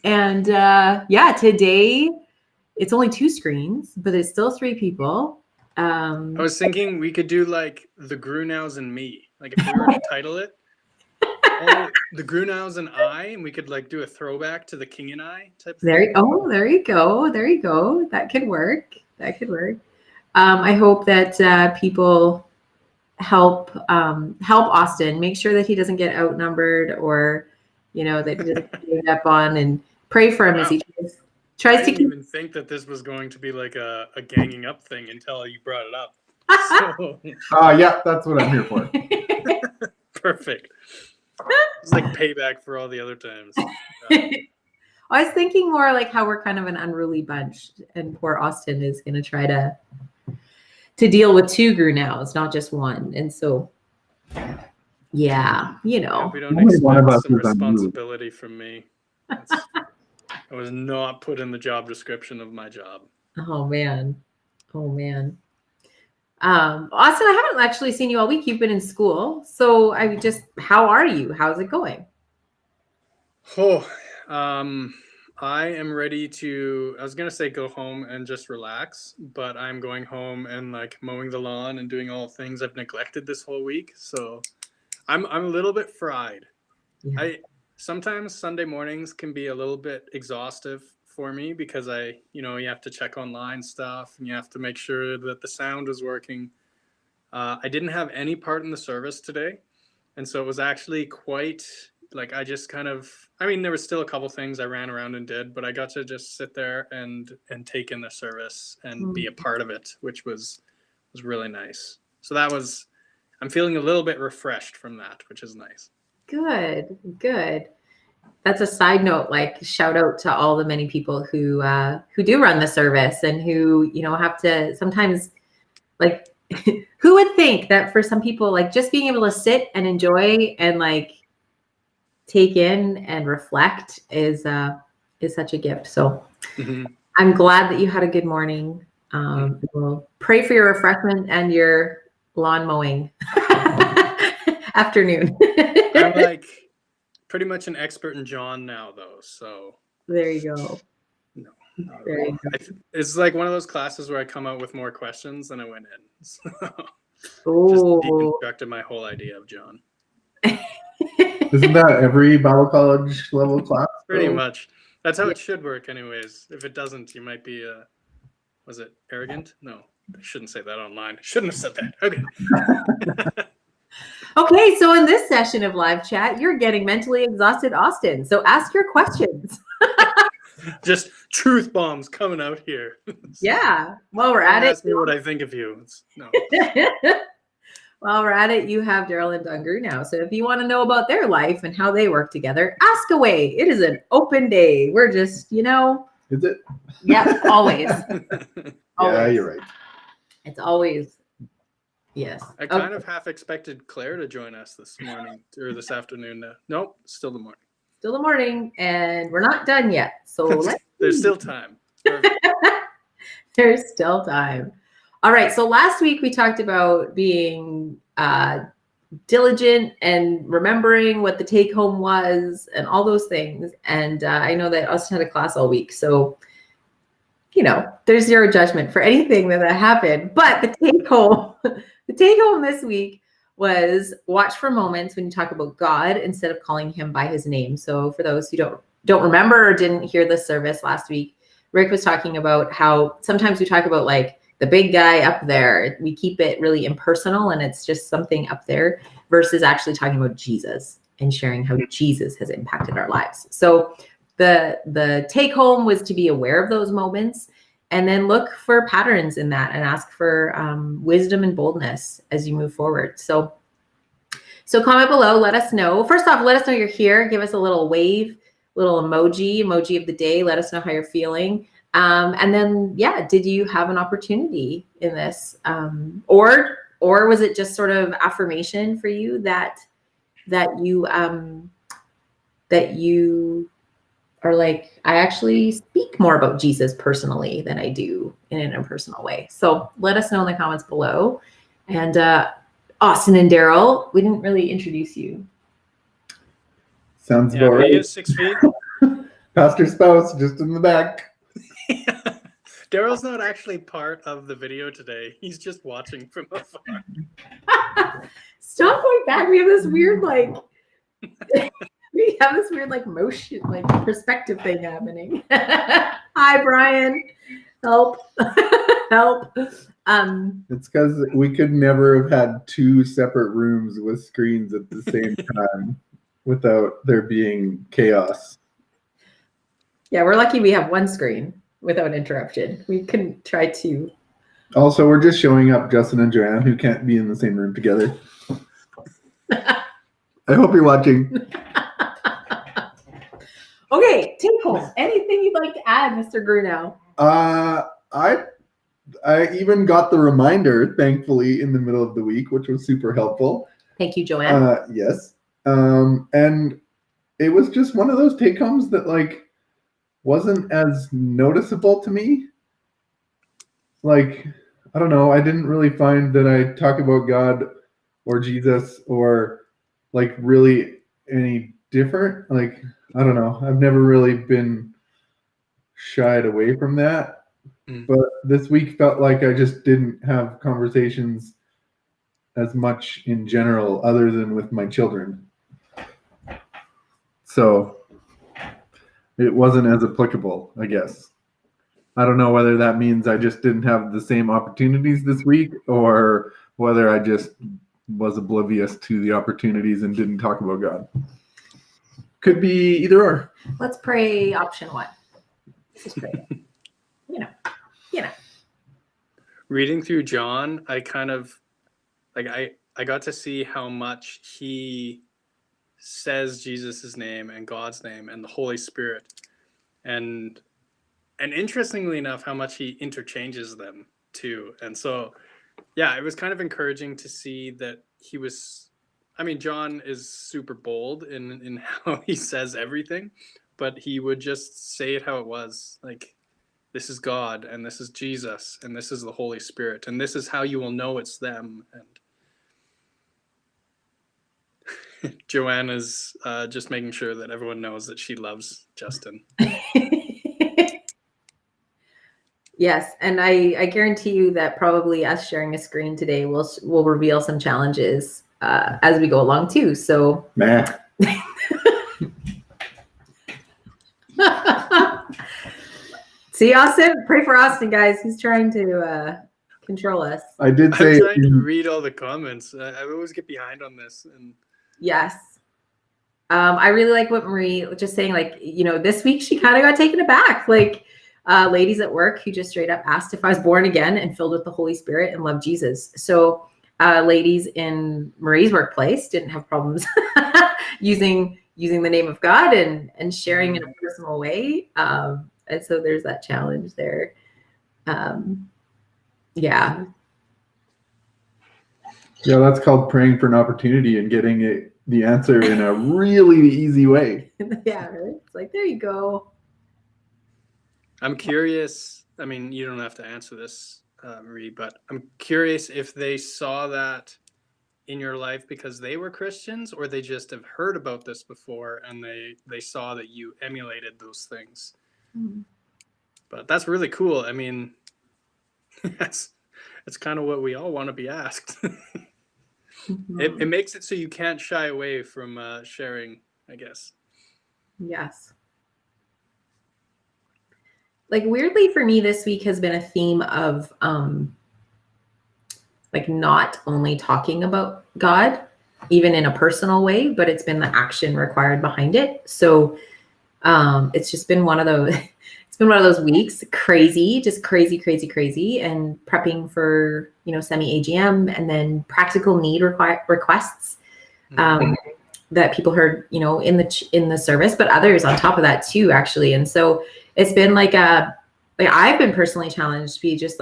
And today it's only 2 screens, but it's still 3 people. I was thinking we could do like the Grunows and me. Like if we were to title it, the Grunows and I, and we could like do a throwback to the King and I type thing. There you go. That could work. I hope that people help Austin, make sure that he doesn't get outnumbered, or that he doesn't get up on, and pray for him as he tries to keep. I didn't even think that this was going to be like a ganging up thing until you brought it up. So. Yeah, that's what I'm here for. Perfect. It's like payback for all the other times. I was thinking more like how we're kind of an unruly bunch, and poor Austin is going to try to deal with 2 Grunows, not just one. And so, yeah, we don't expect some responsibility from me. I was not put in the job description of my job. Oh man. Austin, I haven't actually seen you all week. You've been in school. So how are you? How's it going? I am ready to, I was going to say go home and just relax, but I'm going home and like mowing the lawn and doing all the things I've neglected this whole week. So I'm a little bit fried. Yeah. Sometimes Sunday mornings can be a little bit exhaustive for me because you have to check online stuff and you have to make sure that the sound is working. I didn't have any part in the service today. And so it was actually quite like, I just kind of, there was still a couple things I ran around and did, but I got to just sit there and take in the service and be a part of it, which was really nice. So I'm feeling a little bit refreshed from that, which is nice. Good. That's a side note, like shout out to all the many people who do run the service and who, have to sometimes like, who would think that for some people, like just being able to sit and enjoy and like take in and reflect is such a gift. So I'm glad that you had a good morning. We'll pray for your refreshment and your lawn mowing afternoon. I'm like pretty much an expert in John now, though. So there you go. No, there you go. It's like one of those classes where I come out with more questions than I went in. So just deconstructed my whole idea of John. Isn't that every Bible college level class? Pretty much. That's how it should work anyways. If it doesn't, you might be, was it arrogant? No, I shouldn't say that online. I shouldn't have said that. Okay. Okay, so in this session of live chat, you're getting mentally exhausted, Austin. So ask your questions. Just truth bombs coming out here. Yeah. While we're at it. Ask me what I think of you. No. While we're at it, you have Daryl and Dungar now. So if you want to know about their life and how they work together, ask away. It is an open day. We're just, Is it? Yeah, always. Yeah, you're right. It's always, yes. I kind of half expected Claire to join us this morning or this afternoon. Nope, still the morning. Still the morning, and we're not done yet. So there's still time. There's still time. All right. So last week we talked about being diligent and remembering what the take home was and all those things. And I know that Austin had a class all week. So, there's zero judgment for anything that happened. But the take home this week was watch for moments when you talk about God instead of calling him by his name. So for those who don't remember or didn't hear this service last week, Rick was talking about how sometimes we talk about like the big guy up there. We keep it really impersonal and it's just something up there versus actually talking about Jesus and sharing how Jesus has impacted our lives. So the take home was to be aware of those moments and then look for patterns in that and ask for wisdom and boldness as you move forward. So comment below, let us know. First off, let us know you're here. Give us a little wave, little emoji of the day. Let us know how you're feeling. And then, did you have an opportunity in this? Or was it just sort of affirmation for you that you are like, I actually speak more about Jesus personally than I do in an impersonal way. So let us know in the comments below. And Austin and Daryl, we didn't really introduce you. Sounds about right. He is 6 feet. Pastor's spouse just in the back. Daryl's not actually part of the video today. He's just watching from afar. Stop going back. We have this weird motion, like perspective thing happening. Hi, Brian. Help. Help. It's because we could never have had two separate rooms with screens at the same time without there being chaos. Yeah, we're lucky we have one screen without interruption. We couldn't try to. Also, we're just showing up Justin and Joanne, who can't be in the same room together. I hope you're watching. Okay, take home. Anything you'd like to add, Mr. Grunow? I even got the reminder, thankfully, in the middle of the week, which was super helpful. Thank you, Joanne. Yes. And it was just one of those take-homes that wasn't as noticeable to me. I don't know, I didn't really find that I talk about God or Jesus or really any different. I don't know. I've never really been shied away from that. But this week felt like I just didn't have conversations as much in general other than with my children. So it wasn't as applicable, I guess. I don't know whether that means I just didn't have the same opportunities this week or whether I just was oblivious to the opportunities and didn't talk about God. Could be either or. Let's pray option one. Let's just pray. You know. Reading through John, I kind of I got to see how much he says Jesus' name and God's name and the Holy Spirit. And interestingly enough, how much he interchanges them too. And so, yeah, it was kind of encouraging to see that he was, John is super bold in how he says everything, but he would just say it how it was. This is God, and this is Jesus, and this is the Holy Spirit, and this is how you will know it's them. And Joanna's just making sure that everyone knows that she loves Justin. Yes, and I guarantee you that probably us sharing a screen today will reveal some challenges as we go along too. So. Nah. See, Austin, pray for Austin, guys. He's trying to control us. I did say. I'm trying to read all the comments. I always get behind on this. And yes. I really like what Marie was just saying. This week she kind of got taken aback. Ladies at work who just straight up asked if I was born again and filled with the Holy Spirit and loved Jesus. So ladies in Marie's workplace didn't have problems using the name of God and sharing in a personal way. And so there's that challenge there. Yeah. Yeah, that's called praying for an opportunity and getting the answer in a really easy way. Yeah, right? It's there you go. I'm curious. You don't have to answer this, Marie, but I'm curious if they saw that in your life because they were Christians, or they just have heard about this before and they saw that you emulated those things. Mm-hmm. But that's really cool. That's kind of what we all want to be asked. Mm-hmm. It makes it so you can't shy away from sharing, I guess. Yes. Weirdly for me this week has been a theme of not only talking about God, even in a personal way, but it's been the action required behind it. So it's just been one of those weeks, crazy, and prepping for, semi AGM and then practical need requests that people heard, in the service, but others on top of that too, actually. And so it's been I've been personally challenged to be just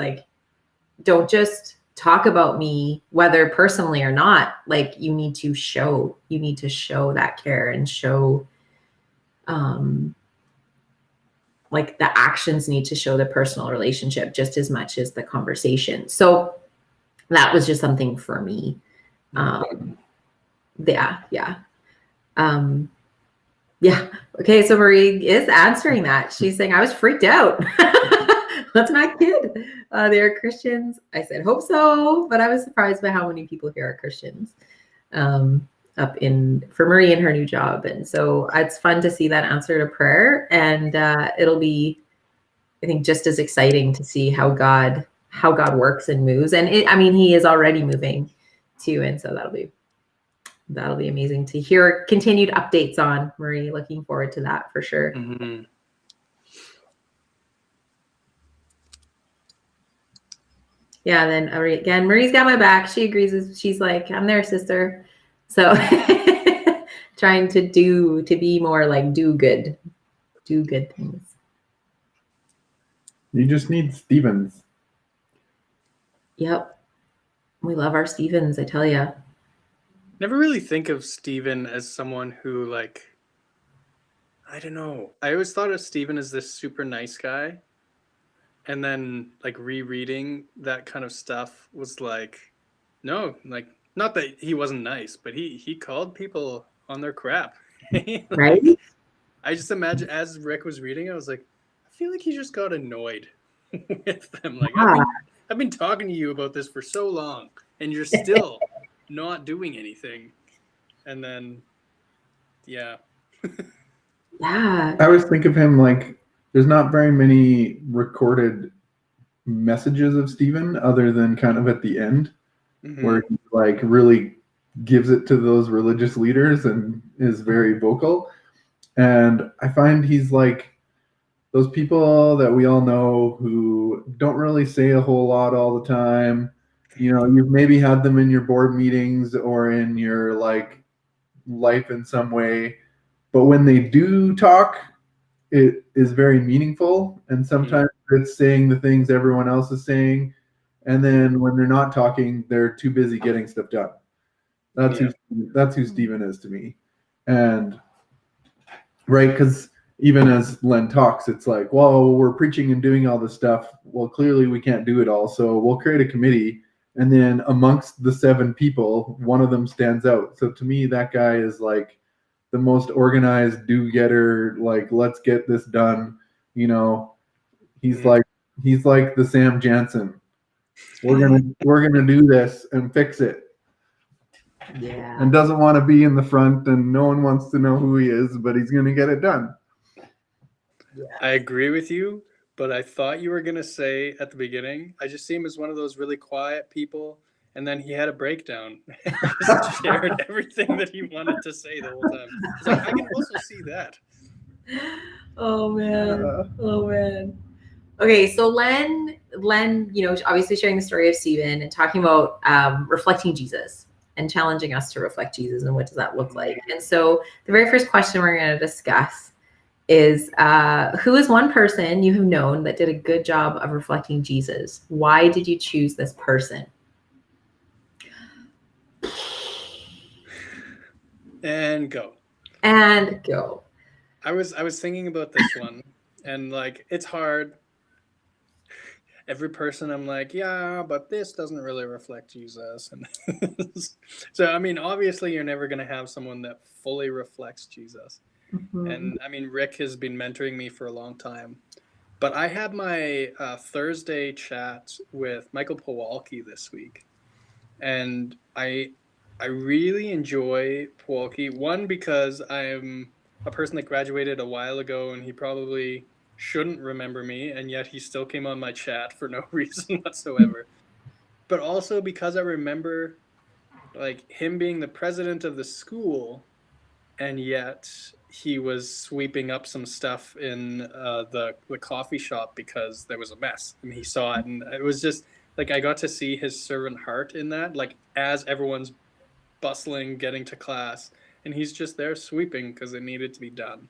don't just talk about me, whether personally or not. You need to show that care and show, the actions need to show the personal relationship just as much as the conversation. So that was just something for me. Yeah. Yeah. Okay. So Marie is answering that. She's saying, I was freaked out. Let's not kid. They're Christians. I said, hope so. But I was surprised by how many people here are Christians for Marie in her new job. And so it's fun to see that answer to prayer. And it'll be, I think, just as exciting to see how God works and moves. And he is already moving too. And so that'll be amazing to hear continued updates on, Marie. Looking forward to that for sure. Mm-hmm. Yeah, then again, Marie's got my back. She agrees. She's like, I'm there, sister. So trying to be more like do good things. You just need Stevens. Yep. We love our Stevens, I tell you. Never really think of Stephen as someone who, like, I don't know. I always thought of Stephen as this super nice guy. And then, like, rereading that kind of stuff was like, no, like, not that he wasn't nice, but he called people on their crap. Like, right? I just imagine, as Rick was reading, I was like, I feel like he just got annoyed with them. Like, I've been talking to you about this for so long, and you're still not doing anything. And then, yeah. Yeah. I always think of him like, there's not very many recorded messages of Stephen other than kind of at the end, where he like really gives it to those religious leaders and is very vocal. And I find he's like those people that we all know who don't really say a whole lot all the time. You know, you've maybe had them in your board meetings or in your like life in some way, but when they do talk, it is very meaningful, and sometimes it's saying the things everyone else is saying, and then when they're not talking, they're too busy getting stuff done. That's who Stephen is to me. And right, because even as Len talks, it's like, well, we're preaching and doing all this stuff. Well, clearly we can't do it all, so we'll create a committee, and then amongst the 7 people, one of them stands out. So to me, that guy is like the most organized do-getter, like, let's get this done. You know, he's like the Sam Jansen. We're gonna do this and fix it. Yeah. And doesn't want to be in the front, and no one wants to know who he is, but he's gonna get it done. Yeah. I agree with you, but I thought you were gonna say at the beginning, I just see him as one of those really quiet people. And then he had a breakdown and just shared everything that he wanted to say the whole time. I was like, I can also see that. Oh man. Okay, so Len, obviously sharing the story of Stephen and talking about reflecting Jesus and challenging us to reflect Jesus, and what does that look like? And so the very first question we're going to discuss is, who is one person you have known that did a good job of reflecting Jesus? Why did you choose this person? And go. I was thinking about this one, and like, it's hard. Every person I'm like, yeah, but this doesn't really reflect Jesus. And so, I mean, obviously you're never going to have someone that fully reflects Jesus. Mm-hmm. And I mean, Rick has been mentoring me for a long time, but I had my Thursday chat with Michael Pawalki this week, and I really enjoy Pawalki. One, because I'm a person that graduated a while ago, and he probably shouldn't remember me, and yet he still came on my chat for no reason whatsoever. But also because I remember like him being the president of the school, and yet he was sweeping up some stuff in the coffee shop because there was a mess. I mean, he saw it, and it was just like, I got to see his servant heart in that, like, as everyone's bustling getting to class, and he's just there sweeping because it needed to be done.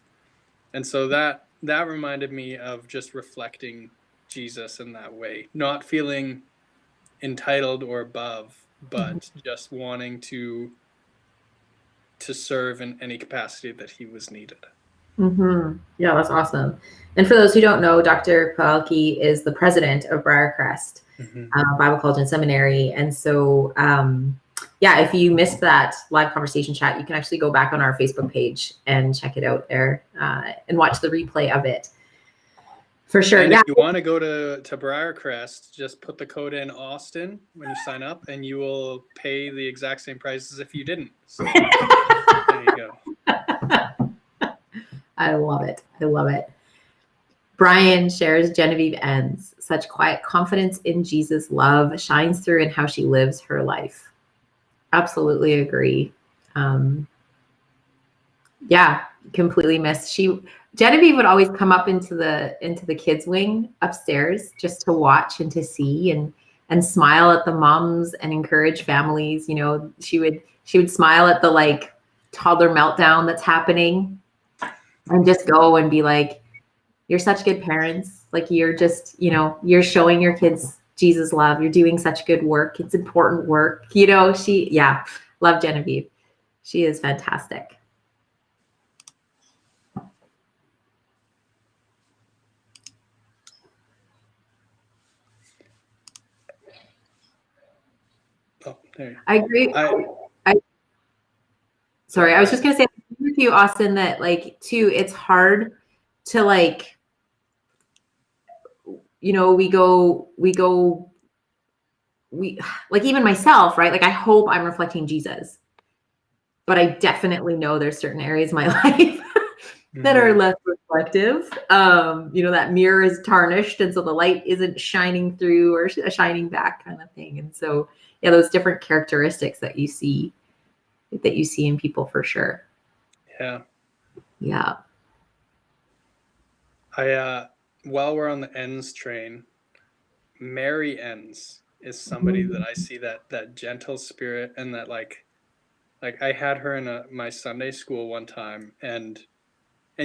And so that reminded me of just reflecting Jesus in that way, not feeling entitled or above, but just wanting to serve in any capacity that he was needed. Mm-hmm. Yeah, that's awesome. And for those who don't know, Dr. Pawalki is the president of Briarcrest Bible College and Seminary. And so yeah, if you missed that live conversation chat, you can actually go back on our Facebook page and check it out there and watch the replay of it. For sure. And yeah. if you want to go to Briarcrest, just put the code in Austin when you sign up, and you will pay the exact same price as if you didn't. So there you go. I love it. I love it. Brian shares Genevieve ends. Such quiet confidence in Jesus' love shines through in how she lives her life. Absolutely agree. Yeah, completely missed. Genevieve would always come up into the kids' wing upstairs just to watch and to see and smile at the moms and encourage families. You know, she would smile at the like toddler meltdown that's happening and just go and be like, you're such good parents. Like you're just, you know, you're showing your kids Jesus love. You're doing such good work. It's important work. You know, love Genevieve. She is fantastic. Oh, there you go. I agree. Sorry, I was just gonna say with you, Austin, that like too, it's hard to like, you know, we like even myself, right? Like I hope I'm reflecting Jesus, but I definitely know there's certain areas of my life that are less reflective. You know, that mirror is tarnished, and so the light isn't shining through or shining back kind of thing. And so, yeah, those different characteristics that you see in people for sure. Yeah. Yeah. While we're on the ends train, Mary Ends is somebody that I see that gentle spirit, and that like I had her in my Sunday school one time, and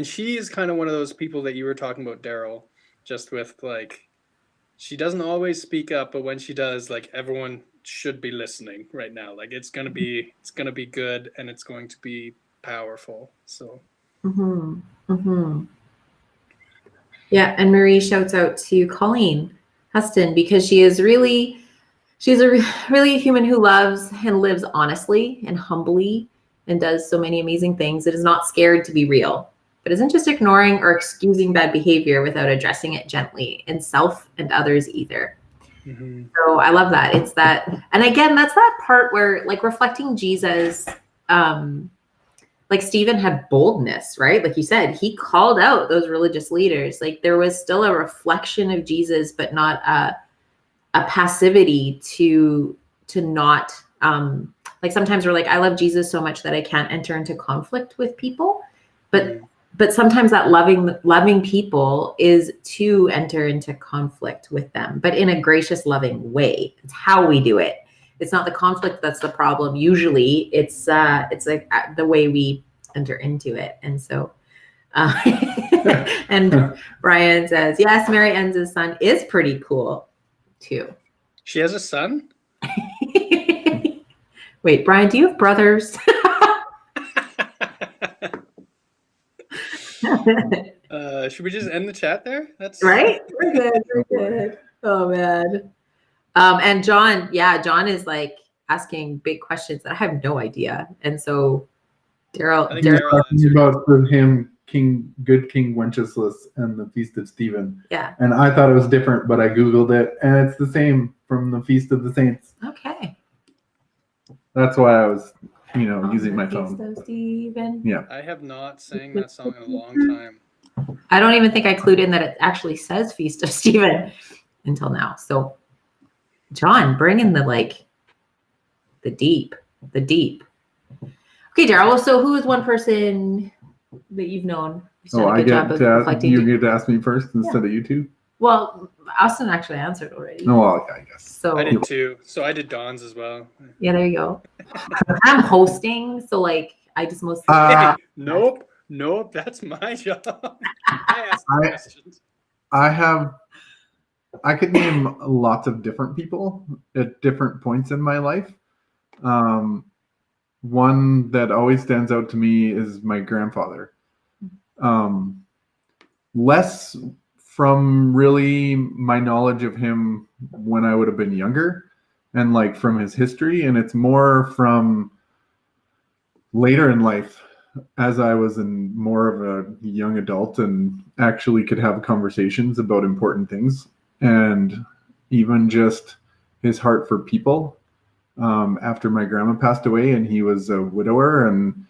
she is kind of one of those people that you were talking about, Daryl, just with like, she doesn't always speak up, but when she does, like everyone should be listening right now. Like it's gonna be good, and it's going to be powerful. So. Yeah, and Marie shouts out to Colleen Huston because she's a really human who loves and lives honestly and humbly and does so many amazing things. It is not scared to be real, but isn't just ignoring or excusing bad behavior without addressing it gently in self and others either. So I love that. It's that, and again, that's that part where like reflecting Jesus, like Stephen had boldness, right? Like you said, he called out those religious leaders. Like there was still a reflection of Jesus, but not a passivity to not, like sometimes we're like, I love Jesus so much that I can't enter into conflict with people. But sometimes that loving people is to enter into conflict with them, but in a gracious, loving way. It's how we do it. It's not the conflict that's the problem. Usually it's like the way we enter into it. And so, and Brian says, yes, Mary Ends' son is pretty cool too. She has a son? Wait, Brian, do you have brothers? Should we just end the chat there? That's right. We're good. Oh man. And John is like asking big questions that I have no idea. And so Daryl talking about him, Good King Wenceslas and the Feast of Stephen. Yeah. And I thought it was different, but I Googled it and it's the same from the Feast of the Saints. Okay. That's why I was, using my phone. Feast of Stephen. Yeah. I have not sang that song in a long time. I don't even think I clued in that it actually says Feast of Stephen until now. So John, bring in the deep. Okay, Daryl. So who is one person that you've known? You get to ask me first instead of you two? Well, Austin actually answered already. Oh, well, I guess. So I did too. So I did Dawn's as well. Yeah, there you go. I'm hosting, so I just mostly. Nope. That's my job. I ask questions. I could name lots of different people at different points in my life. One that always stands out to me is my grandfather. Less from really my knowledge of him when I would have been younger, and like from his history, and it's more from later in life, as I was in more of a young adult and actually could have conversations about important things, and even just his heart for people. After my grandma passed away and he was a widower, and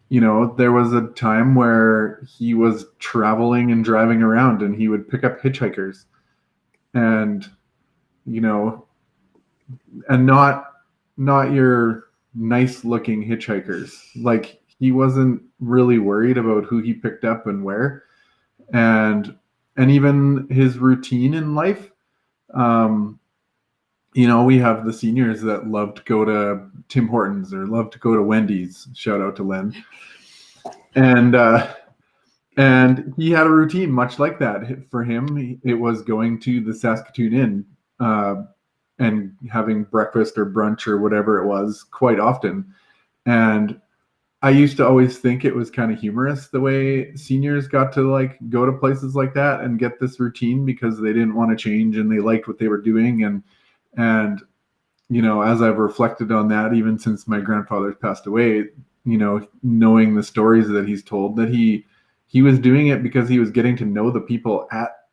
there was a time where he was traveling and driving around, and he would pick up hitchhikers, and and not your nice looking hitchhikers. Like, he wasn't really worried about who he picked up and where, and even his routine in life. We have the seniors that love to go to Tim Hortons or love to go to Wendy's. Shout out to Len. And he had a routine much like that. For him, it was going to the Saskatoon Inn and having breakfast or brunch or whatever it was quite often. And I used to always think it was kind of humorous the way seniors got to like go to places like that and get this routine because they didn't want to change and they liked what they were doing. And as I've reflected on that, even since my grandfather passed away, knowing the stories that he's told, that he was doing it because he was getting to know the people at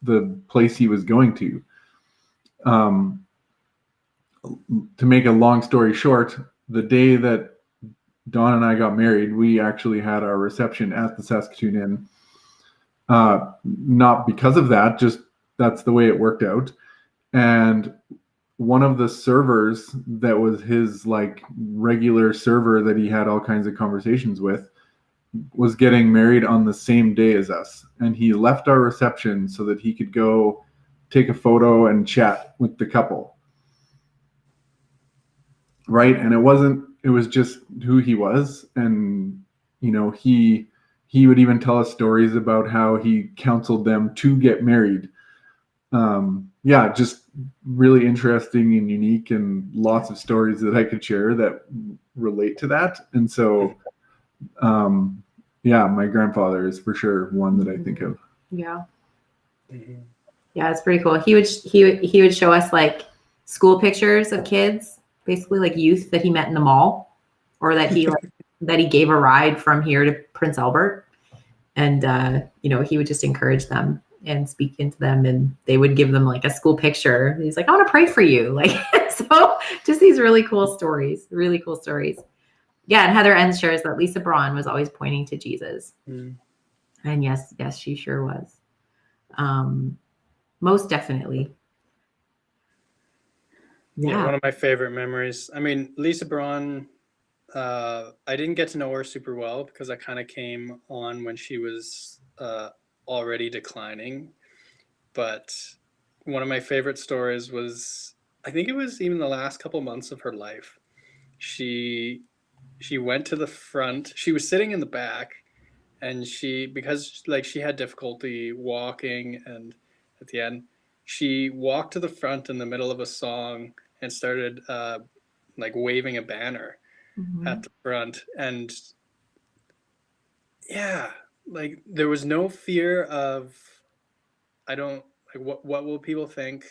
the place he was going to. To make a long story short, the day that Dawn and I got married, we actually had our reception at the Saskatoon Inn. Not because of that, just that's the way it worked out. And one of the servers that was his like regular server that he had all kinds of conversations with was getting married on the same day as us. And he left our reception so that he could go take a photo and chat with the couple. Right. And it was just who he was. And, he would even tell us stories about how he counseled them to get married. Just really interesting and unique, and lots of stories that I could share that relate to that. And so, my grandfather is for sure one that I think of. Yeah. Mm-hmm. Yeah, it's pretty cool. He would show us like school pictures of kids, basically like youth that he met in the mall, or that he that he gave a ride from here to Prince Albert, and he would just encourage them and speak into them, and they would give them like a school picture. He's like, I want to pray for you. Like, so just these really cool stories. Yeah. And Heather Enns shares that Lisa Braun was always pointing to Jesus. Mm. And yes, she sure was. Most definitely. Yeah. One of my favorite memories. I mean, Lisa Braun, I didn't get to know her super well because I kind of came on when she was, already declining, but one of my favorite stories was, I think it was even the last couple months of her life. She went to the front. She was sitting in the back, and because she had difficulty walking, and at the end she walked to the front in the middle of a song and started waving a banner at the front. And there was no fear of, what will people think?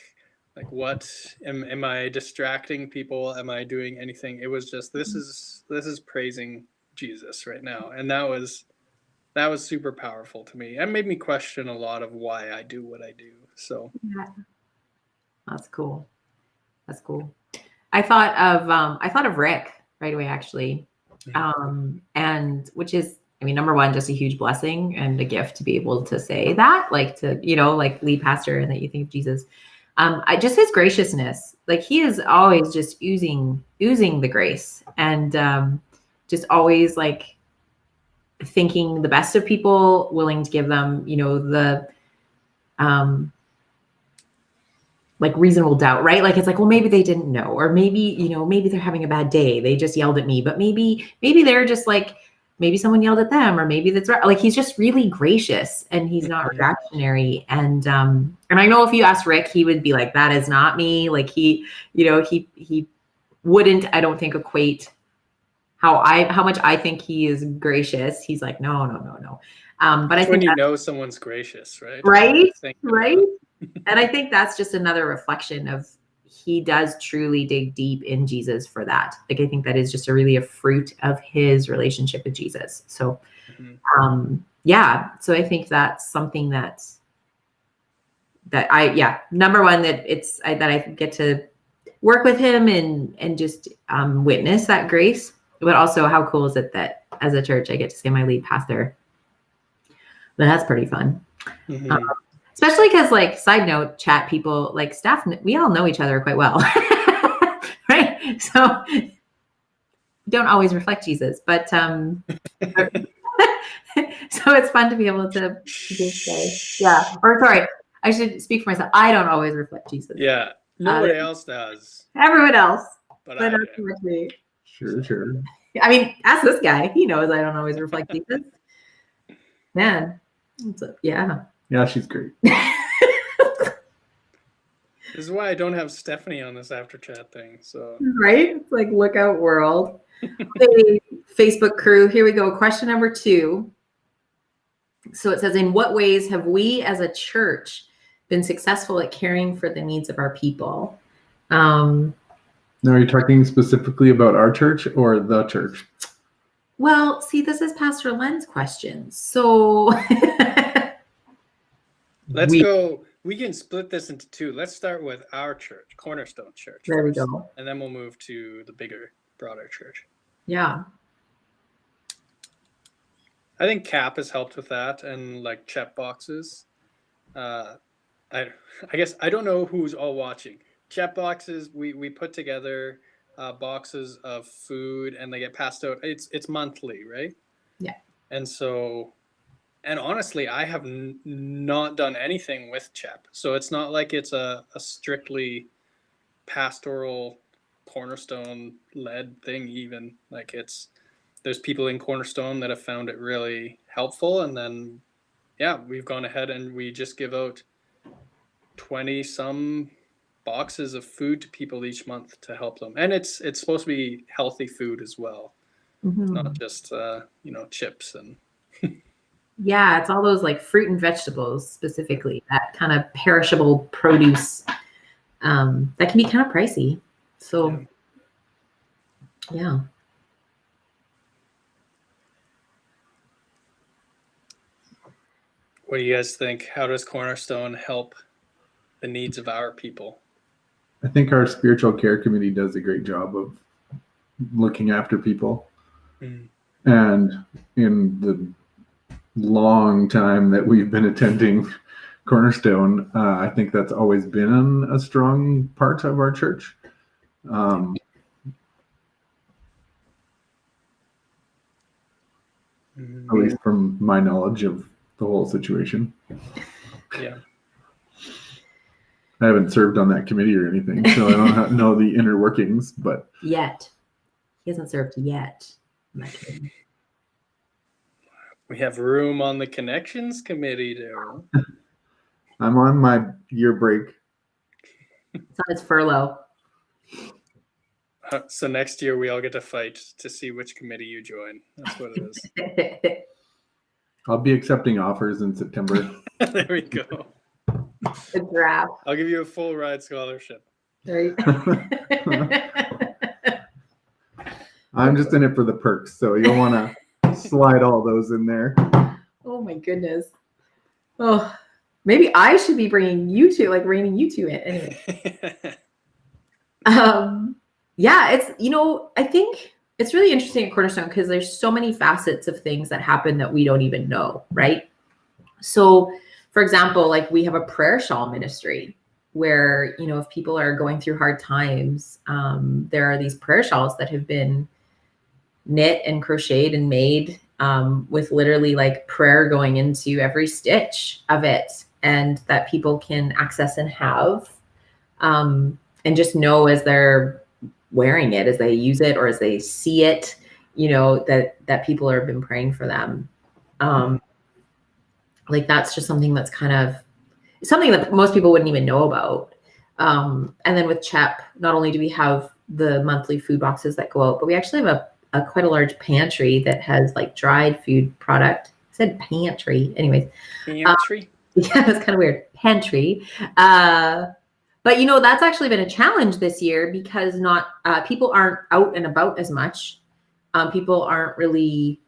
Like, what am I distracting people? Am I doing anything? It was just, this is praising Jesus right now. And that was super powerful to me, and made me question a lot of why I do what I do. So yeah. That's cool. I thought of Rick right away, actually. And which is, number one, just a huge blessing and a gift to be able to say that, lead pastor, and that you think of Jesus. Just his graciousness, he is always just oozing the grace, and just always thinking the best of people, willing to give them, the reasonable doubt, right? It's well, maybe they didn't know, or maybe, maybe they're having a bad day. They just yelled at me, but maybe they're just maybe someone yelled at them, or maybe that's right. He's just really gracious, and he's not reactionary. And I know if you ask Rick, he would be like, that is not me. He wouldn't, I don't think, equate how much I think he is gracious. He's like, no. But I It's when think you know someone's gracious, right? right, Thank right. And I think that's just another reflection of he does truly dig deep in Jesus for that. Like, I think that is just really a fruit of his relationship with Jesus. So, yeah. So I think that's something that number one, that I get to work with him and just witness that grace. But also, how cool is it that as a church, I get to say my lead pastor. But that's pretty fun. Especially because, like, side note, chat people, like staff, we all know each other quite well. Right? So don't always reflect Jesus, but so it's fun to be able to just say, yeah. Or sorry, I should speak for myself. I don't always reflect Jesus. Yeah, nobody else does. Everyone else, but not I so much me. Sure. I mean, ask this guy. He knows I don't always reflect Jesus. Man, yeah. Yeah, she's great. This is why I don't have Stephanie on this after chat thing. So Right? It's like lookout world. Hey, Facebook crew, here we go. Question number 2. So it says, in what ways have we as a church been successful at caring for the needs of our people? Now, are you talking specifically about our church or the church? Well, see, this is Pastor Len's question. So let's go. We can split this into 2. Let's start with our church, Cornerstone Church. There first, we go. And then we'll move to the bigger, broader church. Yeah. I think Cap has helped with that, and like check boxes. I guess I don't know who's all watching. Check boxes. We put together boxes of food, and they get passed out. It's monthly, right? Yeah. And so, and honestly, I have not done anything with CHEP. So it's not like it's a strictly pastoral Cornerstone led thing. Even like there's people in Cornerstone that have found it really helpful, and then we've gone ahead and we just give out 20 some boxes of food to people each month to help them, and it's supposed to be healthy food as well. It's not just chips and yeah, it's all those like fruit and vegetables, specifically that kind of perishable produce that can be kind of pricey. So yeah. What do you guys think? How does Cornerstone help the needs of our people? I think our spiritual care committee does a great job of looking after people. And in the long time that we've been attending Cornerstone, I think that's always been a strong part of our church. At least from my knowledge of the whole situation. Yeah. I haven't served on that committee or anything, so I don't know the inner workings, but Yet. He hasn't served yet. We have room on the connections committee, Daryl. I'm on my year break. It's on its furlough. So next year we all get to fight to see which committee you join. That's what it is. I'll be accepting offers in September. There we go. The draft. I'll give you a full ride scholarship. Right. I'm just in it for the perks, so you'll want to slide all those in there. Oh my goodness. Oh, maybe I should be bringing you two, like reining you two in. Anyway. Yeah, it's, I think it's really interesting at Cornerstone because there's so many facets of things that happen that we don't even know, right? So, for example, like we have a prayer shawl ministry where, if people are going through hard times, there are these prayer shawls that have been knit and crocheted and made with literally like prayer going into every stitch of it, and that people can access and have, and just know as they're wearing it, as they use it or as they see it, that people have been praying for them. Like that's just something that's kind of something that most people wouldn't even know about. And then with CHEP, not only do we have the monthly food boxes that go out, but we actually have a quite a large pantry that has like dried food product. Does said pantry. Anyways, Pantry. yeah, that's kind of weird. Pantry. But that's actually been a challenge this year because people aren't out and about as much. People aren't really.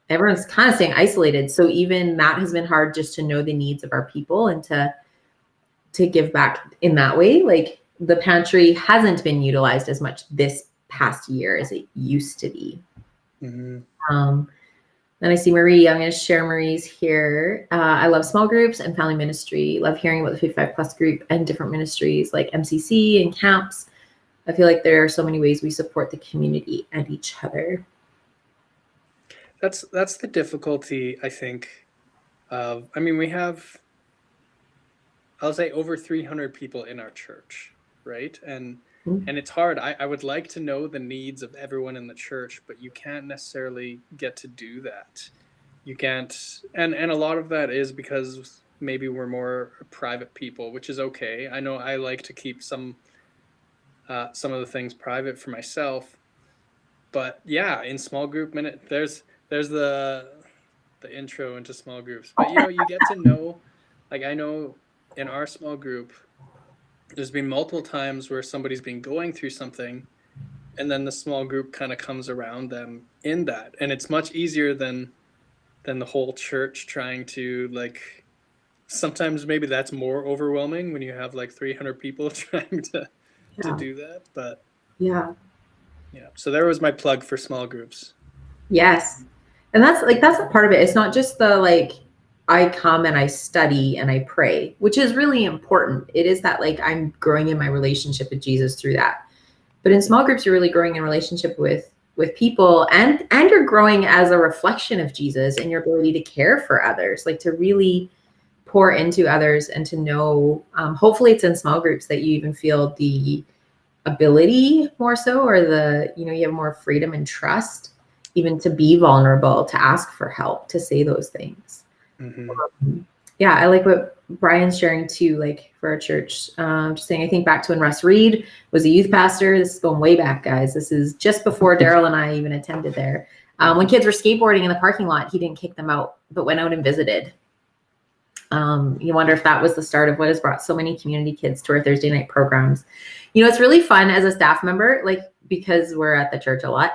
Everyone's kind of staying isolated. So even that has been hard, just to know the needs of our people and to give back in that way. Like the pantry hasn't been utilized as much this past year as it used to be. Mm-hmm. Then I see Marie. I'm going to share Marie's here. I love small groups and family ministry. Love hearing about the 55 plus group and different ministries like MCC and camps. I feel like there are so many ways we support the community and each other. That's the difficulty, I think. We have, I'll say, over 300 people in our church, right? And it's hard. I would like to know the needs of everyone in the church, but you can't necessarily get to do that. You can't, and a lot of that is because maybe we're more private people, which is okay. I know I like to keep some of the things private for myself, but yeah, in small group minute, there's the intro into small groups, but you get to know, like I know in our small group, there's been multiple times where somebody's been going through something and then the small group kind of comes around them in that. And it's much easier than the whole church trying to, like, sometimes maybe that's more overwhelming when you have like 300 people trying to do that. But yeah. So there was my plug for small groups. Yes. And that's a part of it. It's not just the like, I come and I study and I pray, which is really important. It is that like I'm growing in my relationship with Jesus through that. But in small groups, you're really growing in relationship with people, and you're growing as a reflection of Jesus and your ability to care for others, like to really pour into others and to know, hopefully it's in small groups that you even feel the ability more so, or you have more freedom and trust even to be vulnerable, to ask for help, to say those things. Mm-hmm. I like what Brian's sharing too, like for our church, just saying, I think back to when Russ Reed was a youth pastor. This is going way back, guys. This is just before Daryl and I even attended there. When kids were skateboarding in the parking lot, he didn't kick them out, but went out and visited. You wonder if that was the start of what has brought so many community kids to our Thursday night programs. It's really fun as a staff member, like, because we're at the church a lot.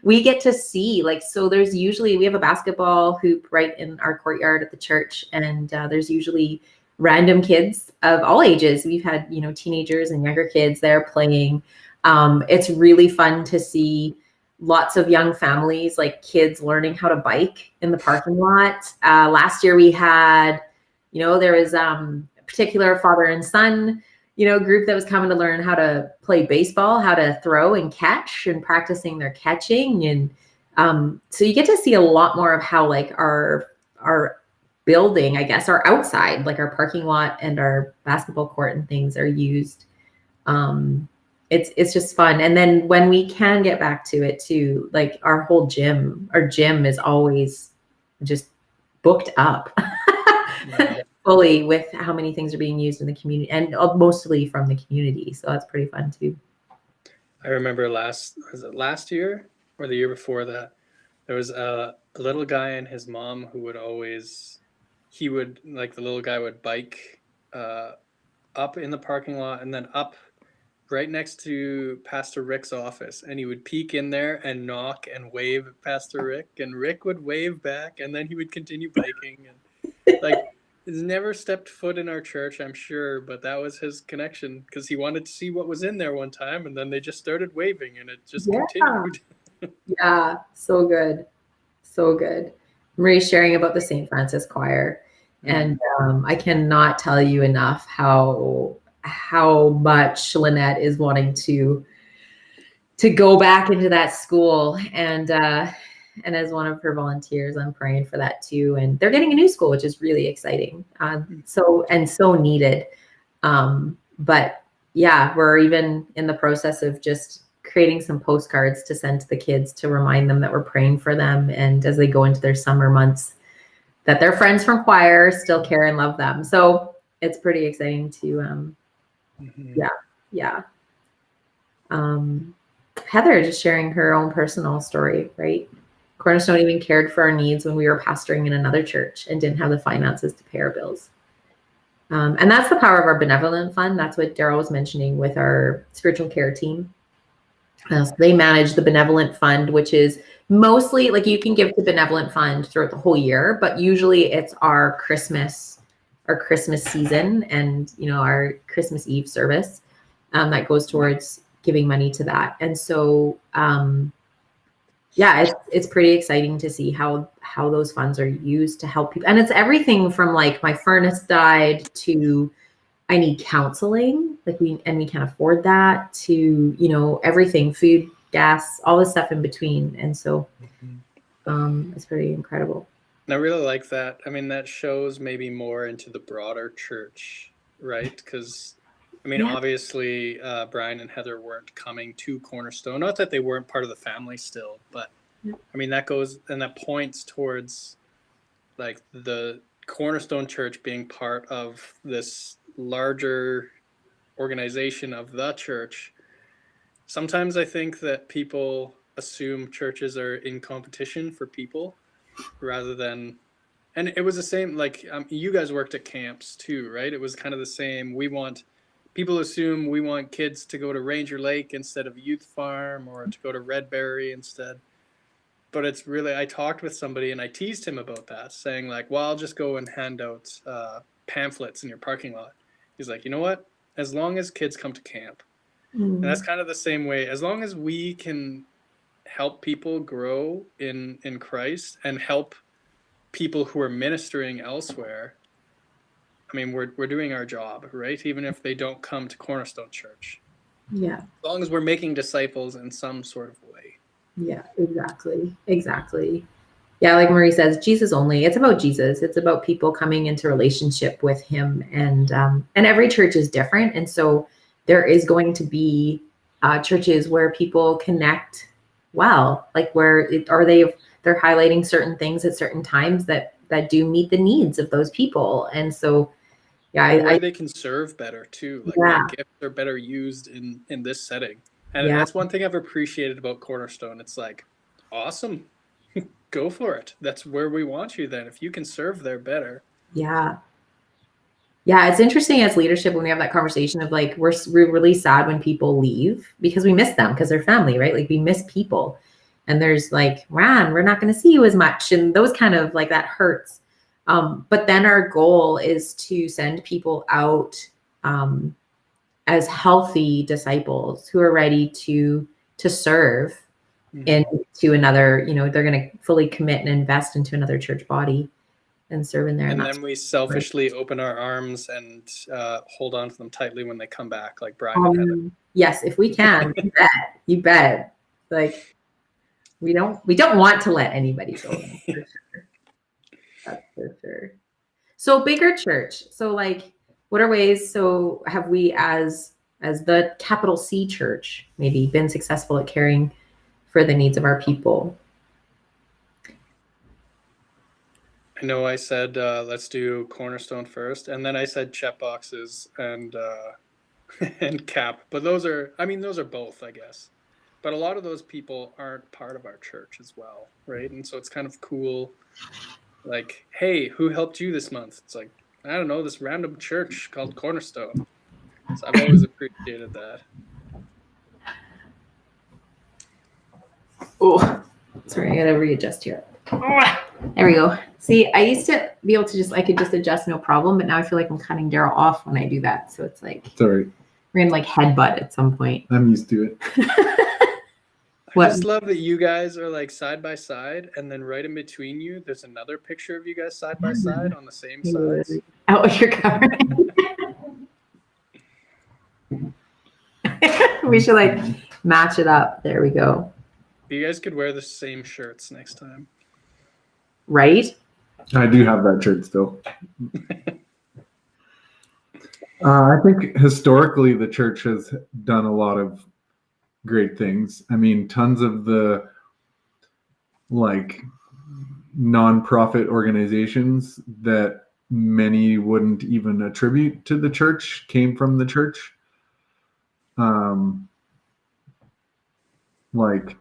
We get to see, like, so we have a basketball hoop right in our courtyard at the church, and there's usually random kids of all ages. We've had, teenagers and younger kids there playing. It's really fun to see lots of young families, like kids learning how to bike in the parking lot. Last year we had, there was a particular father and son group that was coming to learn how to play baseball, how to throw and catch, and practicing their catching. And so you get to see a lot more of how, like, our building, I guess, our outside, like our parking lot and our basketball court and things are used. It's just fun. And then when we can get back to it too, like our gym is always just booked up. Fully with how many things are being used in the community, and mostly from the community. So that's pretty fun too. I remember last year or the year before that, there was a little guy and his mom who would always, the little guy would bike up in the parking lot and then up right next to Pastor Rick's office. And he would peek in there and knock and wave at Pastor Rick, and Rick would wave back, and then he would continue biking. And like, he's never stepped foot in our church, I'm sure, but that was his connection, because he wanted to see what was in there one time, and then they just started waving, and it just continued. Yeah, so good. So good. Marie's sharing about the St. Francis Choir, and I cannot tell you enough how much Lynette is wanting to go back into that school, and as one of her volunteers, I'm praying for that too. And they're getting a new school, which is really exciting. So needed. But yeah, we're even in the process of just creating some postcards to send to the kids to remind them that we're praying for them. And as they go into their summer months, that their friends from choir still care and love them. So it's pretty exciting to, Heather just sharing her own personal story, right? Cornerstone even cared for our needs when we were pastoring in another church and didn't have the finances to pay our bills. And that's the power of our Benevolent Fund. That's what Daryl was mentioning with our spiritual care team. So they manage the Benevolent Fund, which is mostly like you can give to Benevolent Fund throughout the whole year, but usually it's our Christmas season and, you know, our Christmas Eve service that goes towards giving money to that. And so, yeah, it's pretty exciting to see how those funds are used to help people. And it's everything from like my furnace died to I need counseling, like we can't afford that, to, you know, everything, food, gas, all this stuff in between. And so it's pretty incredible. And I really like that. I mean, that shows maybe more into the broader church, right? Because I mean, obviously, Brian and Heather weren't coming to Cornerstone. Not that they weren't part of the family still, but I mean, that goes and that points towards like the Cornerstone Church being part of this larger organization of the church. Sometimes I think that people assume churches are in competition for people rather than, and it was the same, like you guys worked at camps too, right? It was kind of the same. People assume we want kids to go to Ranger Lake instead of Youth Farm or to go to Redberry instead. But it's really, I talked with somebody and I teased him about that, saying like, well, I'll just go and hand out pamphlets in your parking lot. He's like, you know what? As long as kids come to camp. And that's kind of the same way. As long as we can help people grow in Christ and help people who are ministering elsewhere, I mean, we're doing our job, right? Even if they don't come to Cornerstone Church. Yeah. As long as we're making disciples in some sort of way. Yeah, exactly. Yeah, like Marie says, Jesus only. It's about Jesus. It's about people coming into relationship with him. And every church is different. And so there is going to be churches where people connect well, like where they're highlighting certain things at certain times that do meet the needs of those people. And so, yeah, where they can serve better too. Like their gifts are better used in this setting. And that's one thing I've appreciated about Cornerstone. It's like, awesome. Go for it. That's where we want you then. If you can serve there better. Yeah. Yeah, it's interesting as leadership when we have that conversation of like, we're really sad when people leave because we miss them because they're family, right? Like we miss people. And there's like, Ron, we're not going to see you as much. And those kind of like, that hurts. But then our goal is to send people out as healthy disciples who are ready to serve into another, you know, they're going to fully commit and invest into another church body and serve in there. And then we selfishly open our arms and hold on to them tightly when they come back, like Brian and Heather. Yes, if we can, you bet. Like we don't want to let anybody go. For sure. That's for sure. So bigger church. So like, what are ways? So have we as the capital C church maybe been successful at caring for the needs of our people? I know I said let's do Cornerstone first, and then I said check boxes and and cap. But those are both, I guess. But a lot of those people aren't part of our church as well, right? And so it's kind of cool. Like, hey, who helped you this month? It's like, I don't know, this random church called Cornerstone. So I've always appreciated that. Oh, sorry, I gotta readjust here. There we go. See, I used to be able to I could just adjust no problem, but now I feel like I'm cutting Daryl off when I do that. So it's like, it's all right. We're gonna like headbutt at some point. I'm used to it. I just love that you guys are like side by side, and then right in between you, there's another picture of you guys side by side on the same sides. Oh, you're covering. We should like match it up. There we go. You guys could wear the same shirts next time. Right? I do have that shirt still. I think historically the church has done a lot of great things. I mean, tons of the like nonprofit organizations that many wouldn't even attribute to the church came from the church. Like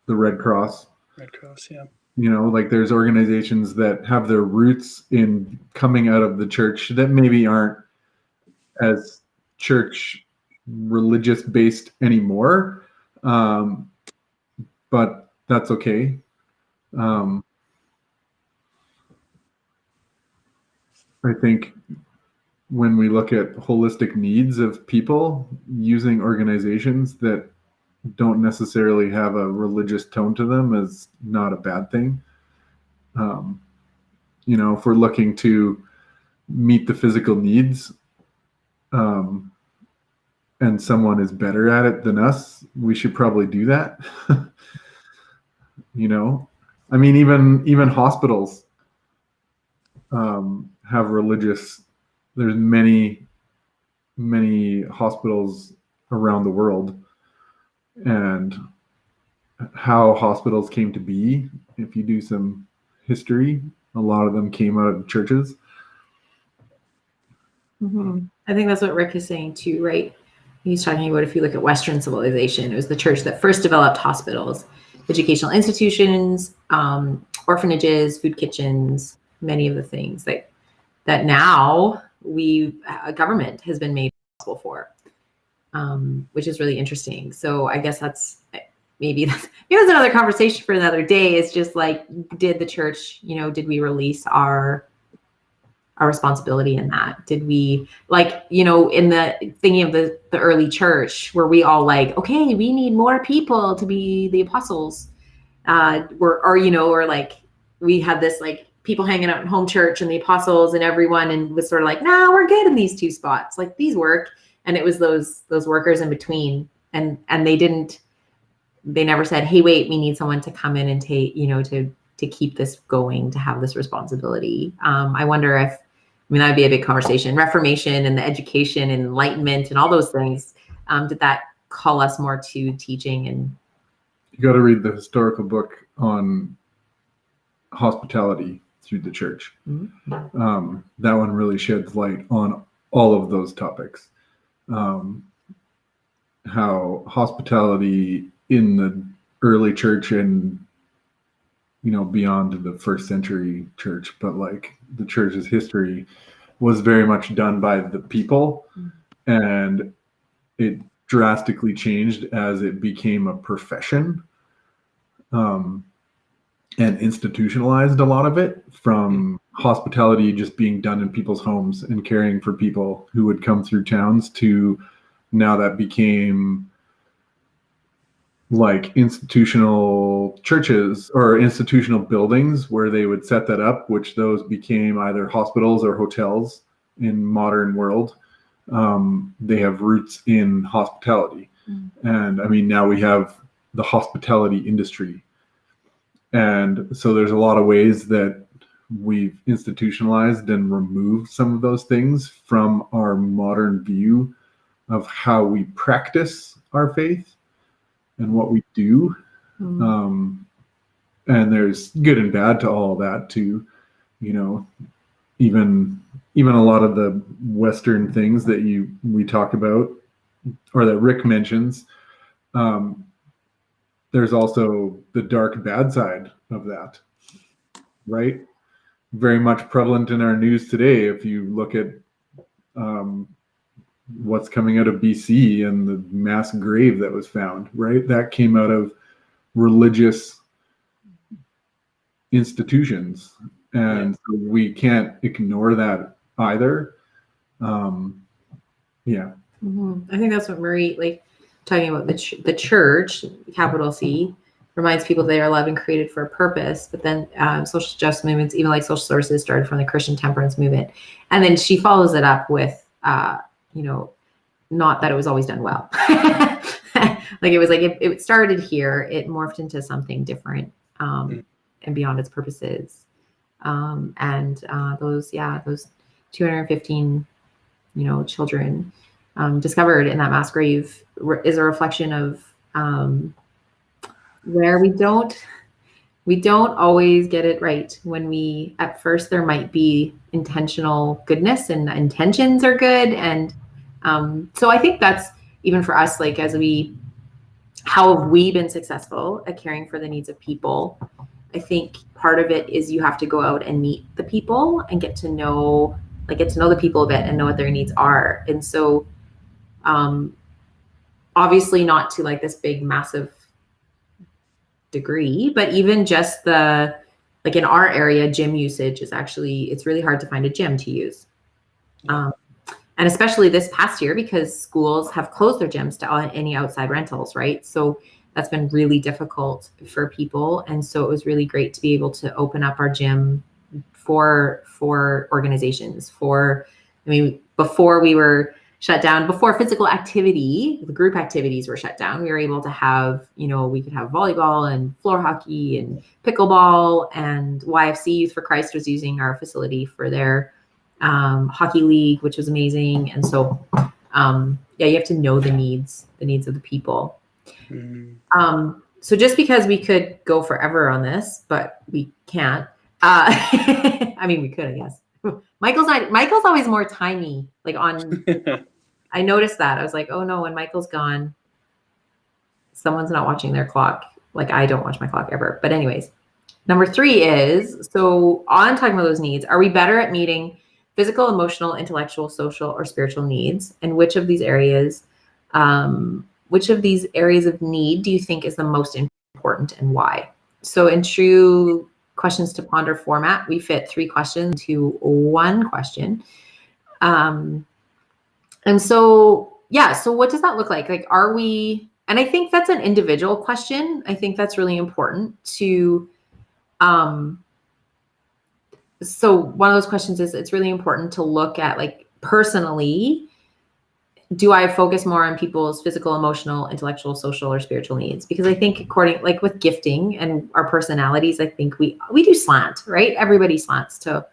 the Red Cross. Red Cross, yeah. Like there's organizations that have their roots in coming out of the church that maybe aren't as church religious based anymore. But that's okay. I think when we look at holistic needs of people, using organizations that don't necessarily have a religious tone to them is not a bad thing. If we're looking to meet the physical needs, and someone is better at it than us, we should probably do that. I mean, even hospitals have religious. There's many hospitals around the world, and how hospitals came to be. If you do some history, a lot of them came out of churches. Mm-hmm. I think that's what Rick is saying too, right? He's talking about if you look at Western civilization, it was the church that first developed hospitals, educational institutions, orphanages, food kitchens, many of the things that now government has been made possible for, which is really interesting. So I guess maybe that's another conversation for another day. It's just like, did the church, did we release our responsibility in that? Did we, in the thinking of the early church, were we all like, okay, we need more people to be the apostles, or like we had this like people hanging out in home church and the apostles and everyone, and was sort of like, no, we're good in these two spots, like these work. And it was those workers in between, and they never said, hey, wait, we need someone to come in and take, to keep this going, to have this responsibility. I wonder if, that would be a big conversation. Reformation and the education and enlightenment and all those things. Did that call us more to teaching? And you got to read the historical book on hospitality through the church. Mm-hmm. That one really sheds light on all of those topics. How hospitality in the early church and beyond the first century church, but like the church's history was very much done by the people, and it drastically changed as it became a profession, and institutionalized a lot of it, from hospitality just being done in people's homes and caring for people who would come through towns, to now that became like institutional churches or institutional buildings where they would set that up, which those became either hospitals or hotels in modern world. They have roots in hospitality. And now we have the hospitality industry. And so there's a lot of ways that we've institutionalized and removed some of those things from our modern view of how we practice our faith and what we do. And there's good and bad to all of that too. Even a lot of the Western things that we talk about, or that Rick mentions, there's also the dark bad side of that, right? Very much prevalent in our news today. If you look at what's coming out of BC and the mass grave that was found, right? That came out of religious institutions. And so we can't ignore that either. Yeah. Mm-hmm. I think that's what Marie, talking about the church, capital C, reminds people they are loved and created for a purpose. But then social justice movements, even like social services, started from the Christian temperance movement. And then she follows it up with, not that it was always done well. It was like, it started here, it morphed into something different, and beyond its purposes. Those 215, children discovered in that mass grave is a reflection of where we don't always get it right. When at first there might be intentional goodness, and intentions are good. And so I think that's, even for us, as we how have we been successful at caring for the needs of people? I think part of it is you have to go out and meet the people and get to know the people a bit and know what their needs are. And so, obviously not to like this big, massive degree, but even just like in our area, gym usage is it's really hard to find a gym to use. And especially this past year, because schools have closed their gyms to any outside rentals, right? So that's been really difficult for people. And so it was really great to be able to open up our gym for organizations. Before we were shut down, before physical activity, the group activities were shut down, we were able to have, we could have volleyball and floor hockey and pickleball, and YFC Youth for Christ was using our facility for their hockey league, which was amazing. And so, you have to know the needs of the people. So just because we could go forever on this, but we can't, I mean, we could, I guess. Michael's always more timey, like on, I noticed that. I was like, oh no, when Michael's gone, someone's not watching their clock. Like I don't watch my clock ever. But anyways, number 3 is, so on talking about those needs, are we better at meeting physical, emotional, intellectual, social, or spiritual needs? And which of these areas of need do you think is the most important and why? So in true questions to ponder format, we fit 3 questions to 1 question. And so, so what does that look like? Like, are we, and I think that's an individual question. I think that's really important to, so one of those questions is, it's really important to look at, like, personally, do I focus more on people's physical, emotional, intellectual, social, or spiritual needs? Because I think like with gifting and our personalities, I think we do slant, right? Everybody slants to,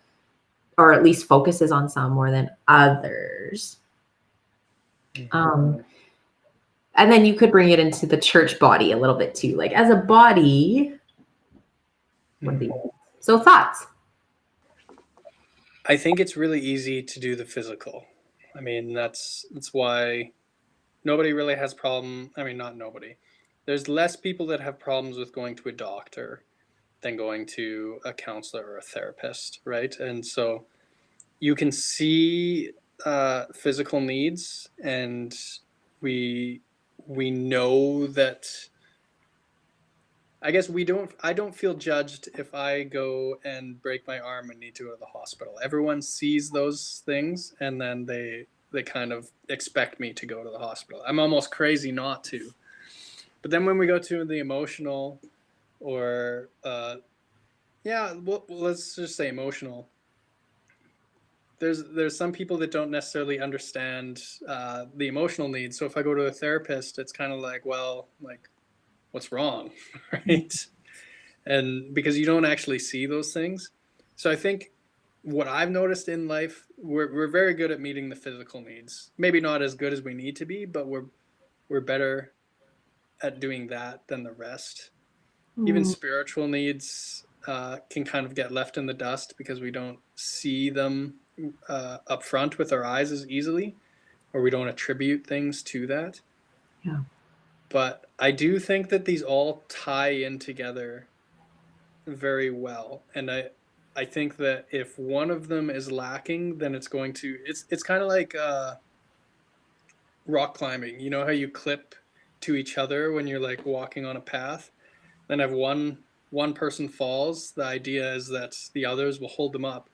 or at least focuses on some more than others. And then you could bring it into the church body a little bit too. Like as a body, so thoughts? I think it's really easy to do the physical. I mean, that's why nobody really has problem. I mean, not nobody. There's less people that have problems with going to a doctor than going to a counselor or a therapist, right? And so you can see physical needs, and we know that. I guess I don't feel judged if I go and break my arm and need to go to the hospital. Everyone sees those things, and then they kind of expect me to go to the hospital. I'm almost crazy not to. But then when we go to the emotional, or let's just say emotional, there's some people that don't necessarily understand the emotional needs. So if I go to a therapist, it's kind of like, well, like, what's wrong, right? And because you don't actually see those things. So I think what I've noticed in life, we're very good at meeting the physical needs. Maybe not as good as we need to be, but we're better at doing that than the rest. Even spiritual needs can kind of get left in the dust because we don't see them up front with our eyes as easily, or we don't attribute things to that. Yeah. But I do think that these all tie in together very well. And I think that if one of them is lacking, then it's kind of like rock climbing. You know how you clip to each other when you're like walking on a path? Then if one person falls, the idea is that the others will hold them up.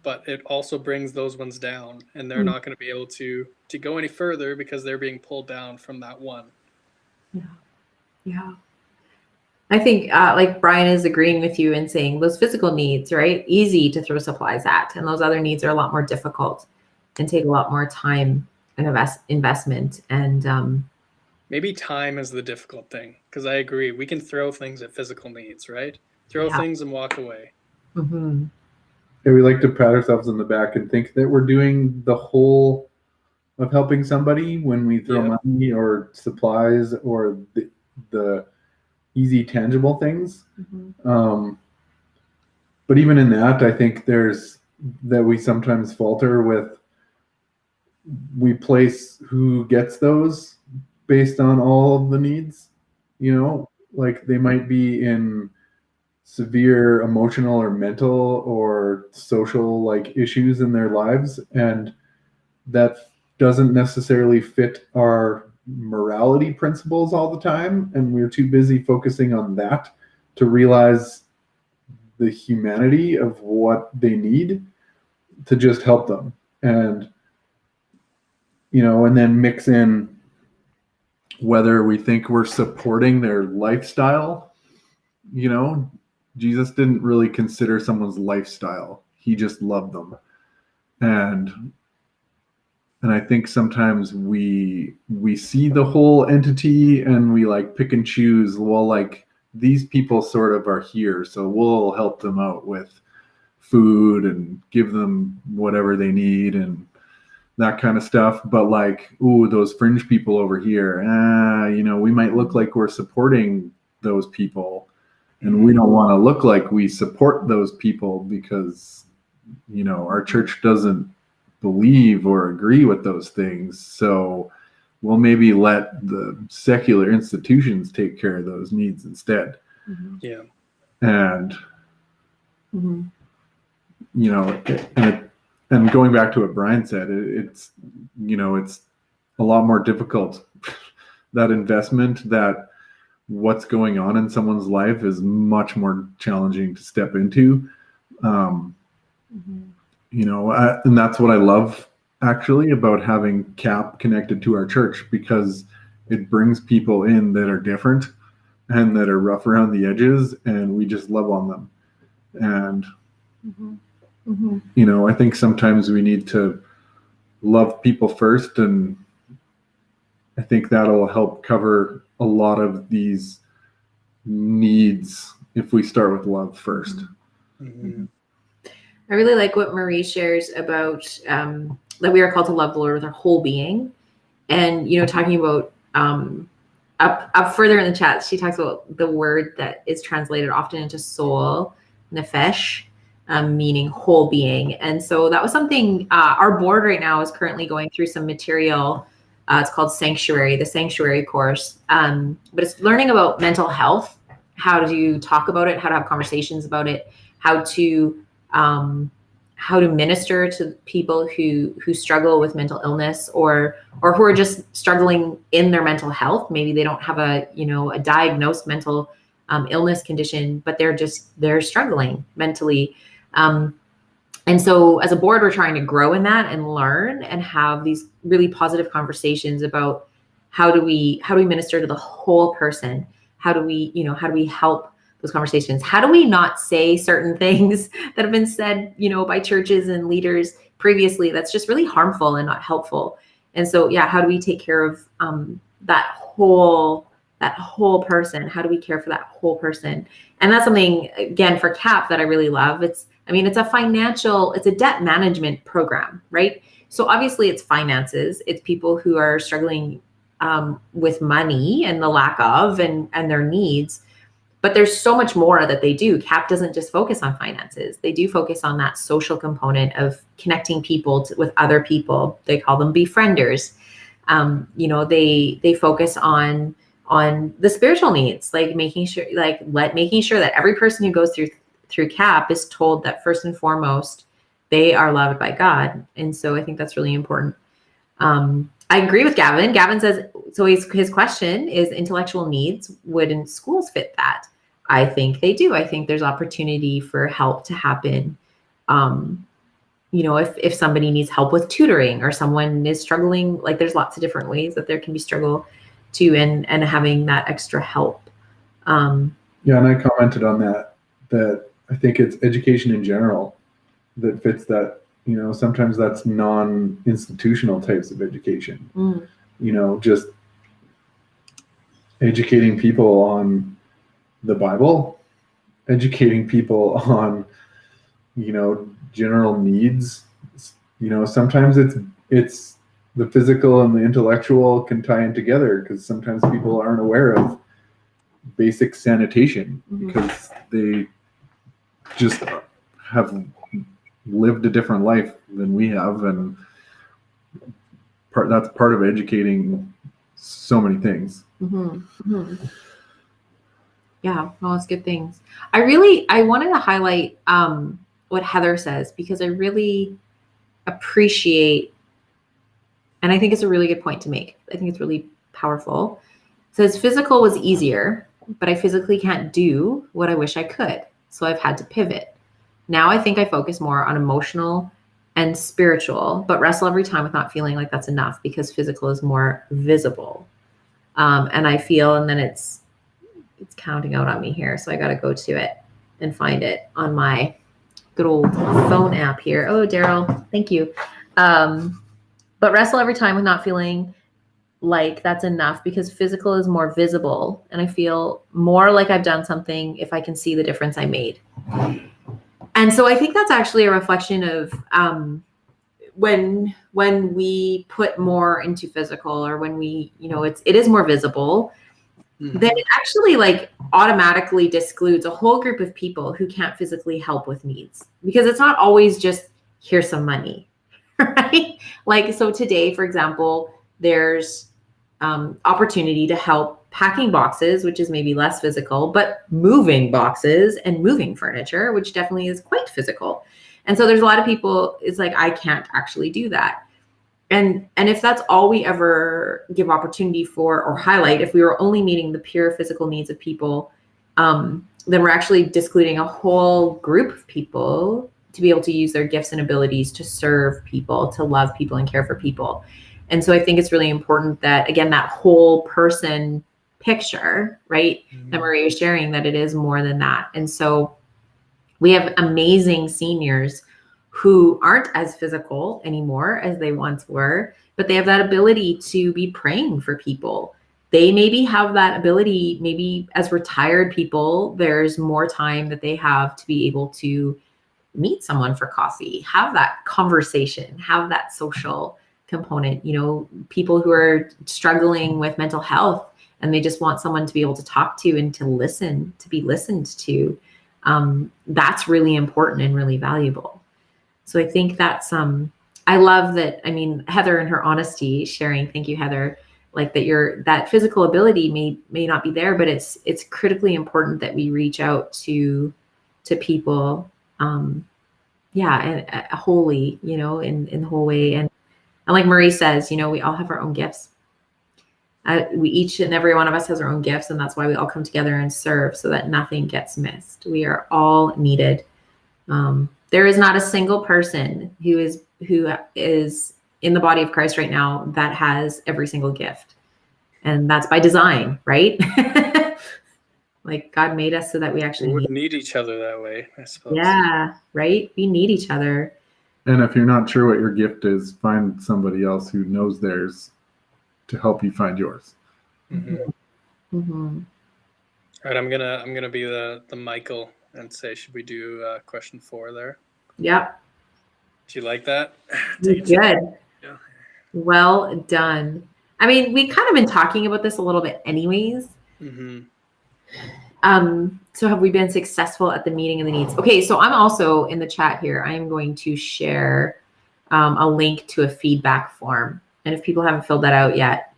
But it also brings those ones down, and they're not going to be able to go any further because they're being pulled down from that one. Yeah. I think like Brian is agreeing with you in saying those physical needs, right? Easy to throw supplies at, and those other needs are a lot more difficult and take a lot more time and investment. And maybe time is the difficult thing, because I agree. We can throw things at physical needs, right? Throw things and walk away. Mm-hmm. Yeah, we like to pat ourselves on the back and think that we're doing the whole of helping somebody when we throw money or supplies or the easy tangible things. But even in that, I think that we sometimes falter with, we place who gets those based on all of the needs. you know, like they might be in severe emotional or mental or social like issues in their lives, and that doesn't necessarily fit our morality principles all the time, and we're too busy focusing on that to realize the humanity of what they need to just help them. And and then mix in whether we think we're supporting their lifestyle. Jesus didn't really consider someone's lifestyle. He just loved them. And I think sometimes we see the whole entity and we like pick and choose, well, like these people sort of are here, so we'll help them out with food and give them whatever they need and that kind of stuff. But like, ooh, those fringe people over here, we might look like we're supporting those people, and we don't want to look like we support those people because, our church doesn't believe or agree with those things. So we'll maybe let the secular institutions take care of those needs instead. Mm-hmm. Yeah. And, and going back to what Brian said, it's a lot more difficult. That investment, that what's going on in someone's life is much more challenging to step into. And that's what I love actually about having CAP connected to our church, because it brings people in that are different and that are rough around the edges, and we just love on them. And I think sometimes we need to love people first, and I think that'll help cover a lot of these needs if we start with love first. Mm-hmm. I really like what Marie shares about that we are called to love the Lord with our whole being. And, talking about up further in the chat, she talks about the word that is translated often into soul, nephesh, meaning whole being. And so that was something our board right now is currently going through some material. It's called Sanctuary, the Sanctuary course. But it's learning about mental health, how to talk about it, how to have conversations about it, how to minister to people who struggle with mental illness or who are just struggling in their mental health. Maybe they don't have a diagnosed mental illness condition, but they're struggling mentally. And so as a board, we're trying to grow in that and learn and have these really positive conversations about how do we minister to the whole person? How do we help those conversations? How do we not say certain things that have been said, by churches and leaders previously that's just really harmful and not helpful? And so, how do we take care of that whole person? How do we care for that whole person? And that's something, again, for CAP that I really love. It's a debt management program, right? So obviously it's finances. It's people who are struggling with money and the lack of and their needs. But there's so much more that they do. CAP doesn't just focus on finances. They do focus on that social component of connecting people with other people. They call them befrienders. They focus on the spiritual needs, like making sure that every person who goes through CAP is told that first and foremost, they are loved by God. And so I think that's really important. I agree with Gavin. Gavin says, so his question is, intellectual needs, wouldn't schools fit that? I think they do. I think there's opportunity for help to happen. If somebody needs help with tutoring or someone is struggling, like there's lots of different ways that there can be struggle too, and having that extra help. And I commented on that I think it's education in general that fits that. Sometimes that's non-institutional types of education. Just educating people on the Bible, educating people on, general needs. Sometimes it's the physical and the intellectual can tie in together, because sometimes people aren't aware of basic sanitation because they just have lived a different life than we have, and that's part of educating so many things. Yeah, well, it's good things. I wanted to highlight what Heather says, because I really appreciate, and I think it's a really good point to make. I think it's really powerful. It says physical was easier, but I physically can't do what I wish I could. So I've had to pivot. Now I think I focus more on emotional and spiritual, but wrestle every time with not feeling like that's enough, because physical is more visible. And I feel, and then it's counting out on me here. So I got to go to it and find it on my good old phone app here. Oh, Daryl, thank you. But wrestle every time with not feeling like that's enough, because physical is more visible, and I feel more like I've done something if I can see the difference I made. And so I think that's actually a reflection of when we put more into physical, or when we, it is more visible, then it actually like automatically discludes a whole group of people who can't physically help with needs, because it's not always just here's some money, right? Like, so today, for example, there's opportunity to help packing boxes, which is maybe less physical, but moving boxes and moving furniture, which definitely is quite physical. And so there's a lot of people, it's like, I can't actually do that. And if that's all we ever give opportunity for or highlight, if we were only meeting the pure physical needs of people, then we're actually discluding a whole group of people to be able to use their gifts and abilities to serve people, to love people and care for people. And so I think it's really important that, again, that whole person picture, right, that Maria is sharing, that it is more than that. And so we have amazing seniors who aren't as physical anymore as they once were, but they have that ability to be praying for people. They maybe have that ability, maybe as retired people, there's more time that they have to be able to meet someone for coffee, have that conversation, have that social component. People who are struggling with mental health and they just want someone to be able to talk to and to listen, to be listened to. That's really important and really valuable. So I think that's, I love that. I mean, Heather and her honesty sharing, thank you, Heather, like that physical ability may not be there, but it's critically important that we reach out to people. And wholly, in the whole way. And like Marie says, we all have our own gifts. We each and every one of us has our own gifts, and that's why we all come together and serve, so that nothing gets missed. We are all needed. There is not a single person who is in the body of Christ right now that has every single gift, and that's by design, right? Like, God made us so that we actually would need each other that way, I suppose. Yeah, right. We need each other. And if you're not sure what your gift is, find somebody else who knows theirs to help you find yours. Mm-hmm. Mm-hmm. All right, I'm gonna be the Michael and say, should we do question 4 there? Yep. Do you like that? Good. Yeah. Well done. I mean, we kind of been talking about this a little bit anyways. Mm-hmm. So have we been successful at the meeting of the needs? Okay, so I'm also in the chat here. I am going to share a link to a feedback form. And if people haven't filled that out yet,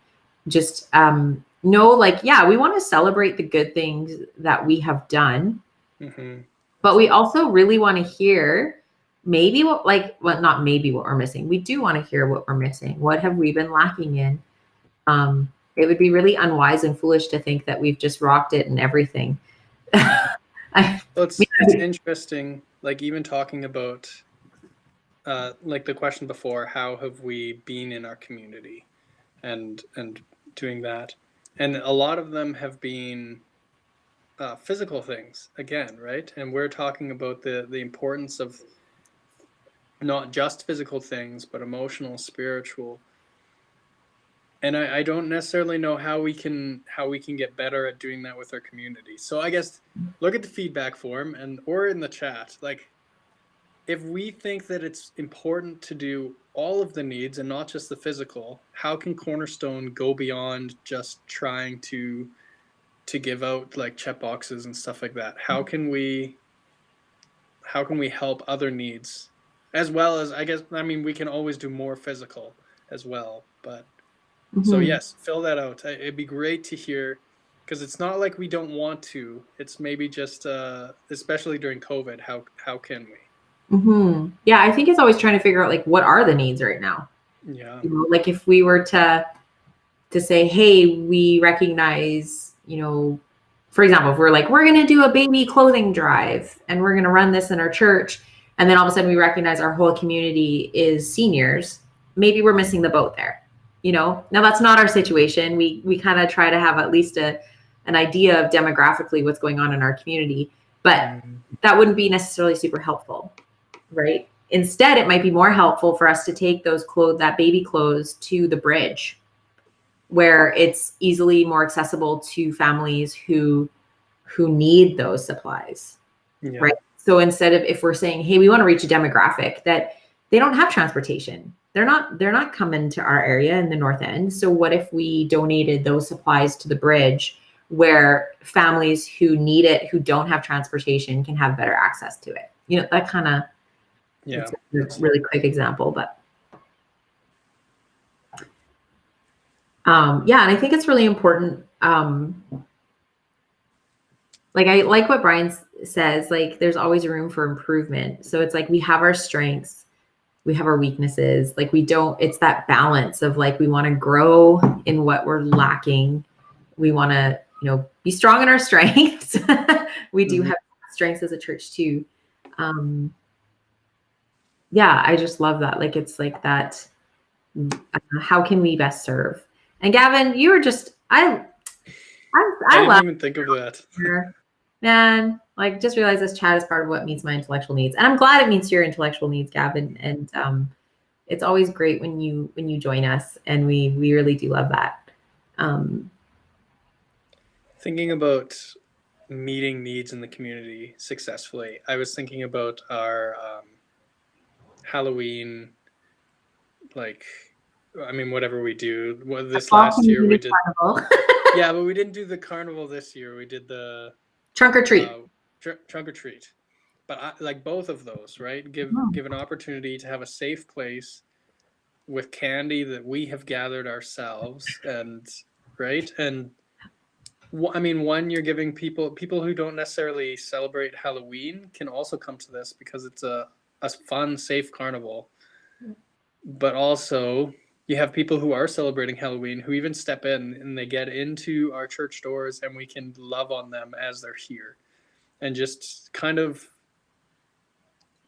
just know, like, yeah, we want to celebrate the good things that we have done. Mm-hmm. But we also really want to hear maybe not maybe what we're missing. We do want to hear what we're missing. What have we been lacking in? It would be really unwise and foolish to think that we've just rocked it and everything. It's interesting, like, even talking about like the question before, how have we been in our community and doing that? And a lot of them have been physical things again, right? And we're talking about the importance of not just physical things, but emotional, spiritual. And I don't necessarily know how we can get better at doing that with our community. So I guess look at the feedback form or in the chat. Like, if we think that it's important to do all of the needs and not just the physical, how can Cornerstone go beyond just trying to give out like check boxes and stuff like that? How can we help other needs, as well as, we can always do more physical as well, but. So yes, fill that out. It'd be great to hear Because it's not like we don't want to. It's maybe just, especially during COVID, how can we? Yeah, I think it's always trying to figure out like what are the needs right now. Yeah. You know, like if we were to say, hey, we recognize, you know, for example, if we're like, we're going to do a baby clothing drive and we're going to run this in our church, and then all of a sudden we recognize our whole community is seniors, maybe we're missing the boat there. You know, now that's not our situation. We kind of try to have at least an idea of demographically what's going on in our community, but that wouldn't be necessarily super helpful, right? Instead, it might be more helpful for us to take those clothes, that baby clothes, to the bridge, where it's easily more accessible to families who need those supplies, right? So instead of, if we're saying, hey, we want to reach a demographic that they don't have transportation, they're not coming to our area in the North End. So what if we donated those supplies to the bridge, where families who need it, who don't have transportation, can have better access to it? You know, that kind of, it's a really quick example, but yeah, and I think it's really important. Like I like what Brian says, like there's always room for improvement. So it's like we have our strengths, we have our weaknesses. Like it's that balance of like, we want to grow in what we're lacking. We want to, you know, be strong in our strengths. We do have strengths as a church too. Yeah, I just love that. Like, it's like that. How can we best serve? And Gavin, you were just, I didn't even think of that. Man, like, just realize this chat is part of what meets my intellectual needs, and I'm glad it meets your intellectual needs, Gavin. And it's always great when you join us, and we really do love that. Thinking about meeting needs in the community successfully, I was thinking about our Halloween, like, I mean, whatever we do. This last year we did. Yeah, but we didn't do the carnival this year. We did the trunk or treat. Trunk or treat. But like both of those, right? Give an opportunity to have a safe place with candy that we have gathered ourselves, and right. And I mean, one, you're giving people who don't necessarily celebrate Halloween can also come to this because it's a fun, safe carnival. But also, you have people who are celebrating Halloween who even step in and they get into our church doors, and we can love on them as they're here. And just kind of,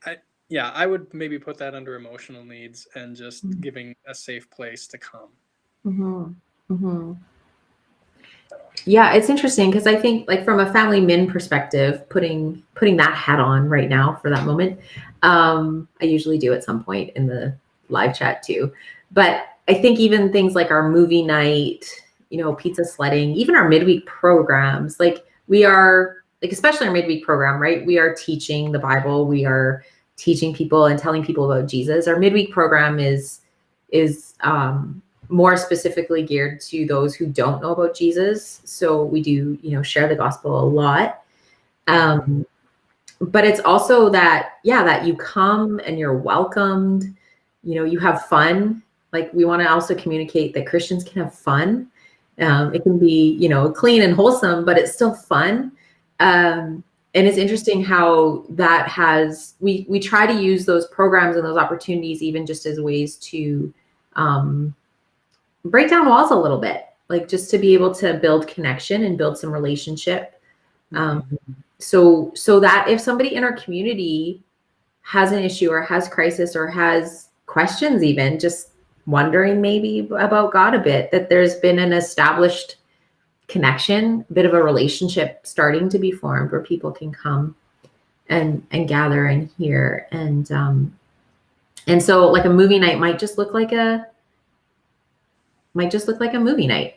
I would maybe put that under emotional needs, and just giving a safe place to come. Yeah, it's interesting because I think, like, from a family min perspective, putting that hat on right now for that moment, I usually do at some point in the live chat too. But I think even things like our movie night, you know, pizza sledding, even our midweek programs, like we are, like, especially our midweek program, right? We are teaching the Bible. We are teaching people and telling people about Jesus. Our midweek program is more specifically geared to those who don't know about Jesus. So we do, you know, share the gospel a lot. But it's also that, that you come and you're welcomed, you know, you have fun. Like, we want to also communicate that Christians can have fun. It can be, you know, clean and wholesome, but it's still fun. And it's interesting how that we try to use those programs and those opportunities even just as ways to break down walls a little bit, like just to be able to build connection and build some relationship. So that if somebody in our community has an issue or has crisis or has questions, even just wondering maybe about God a bit, that there's been an established connection, a bit of a relationship starting to be formed where people can come and gather and hear. And so, like, a movie night might just look like a movie night.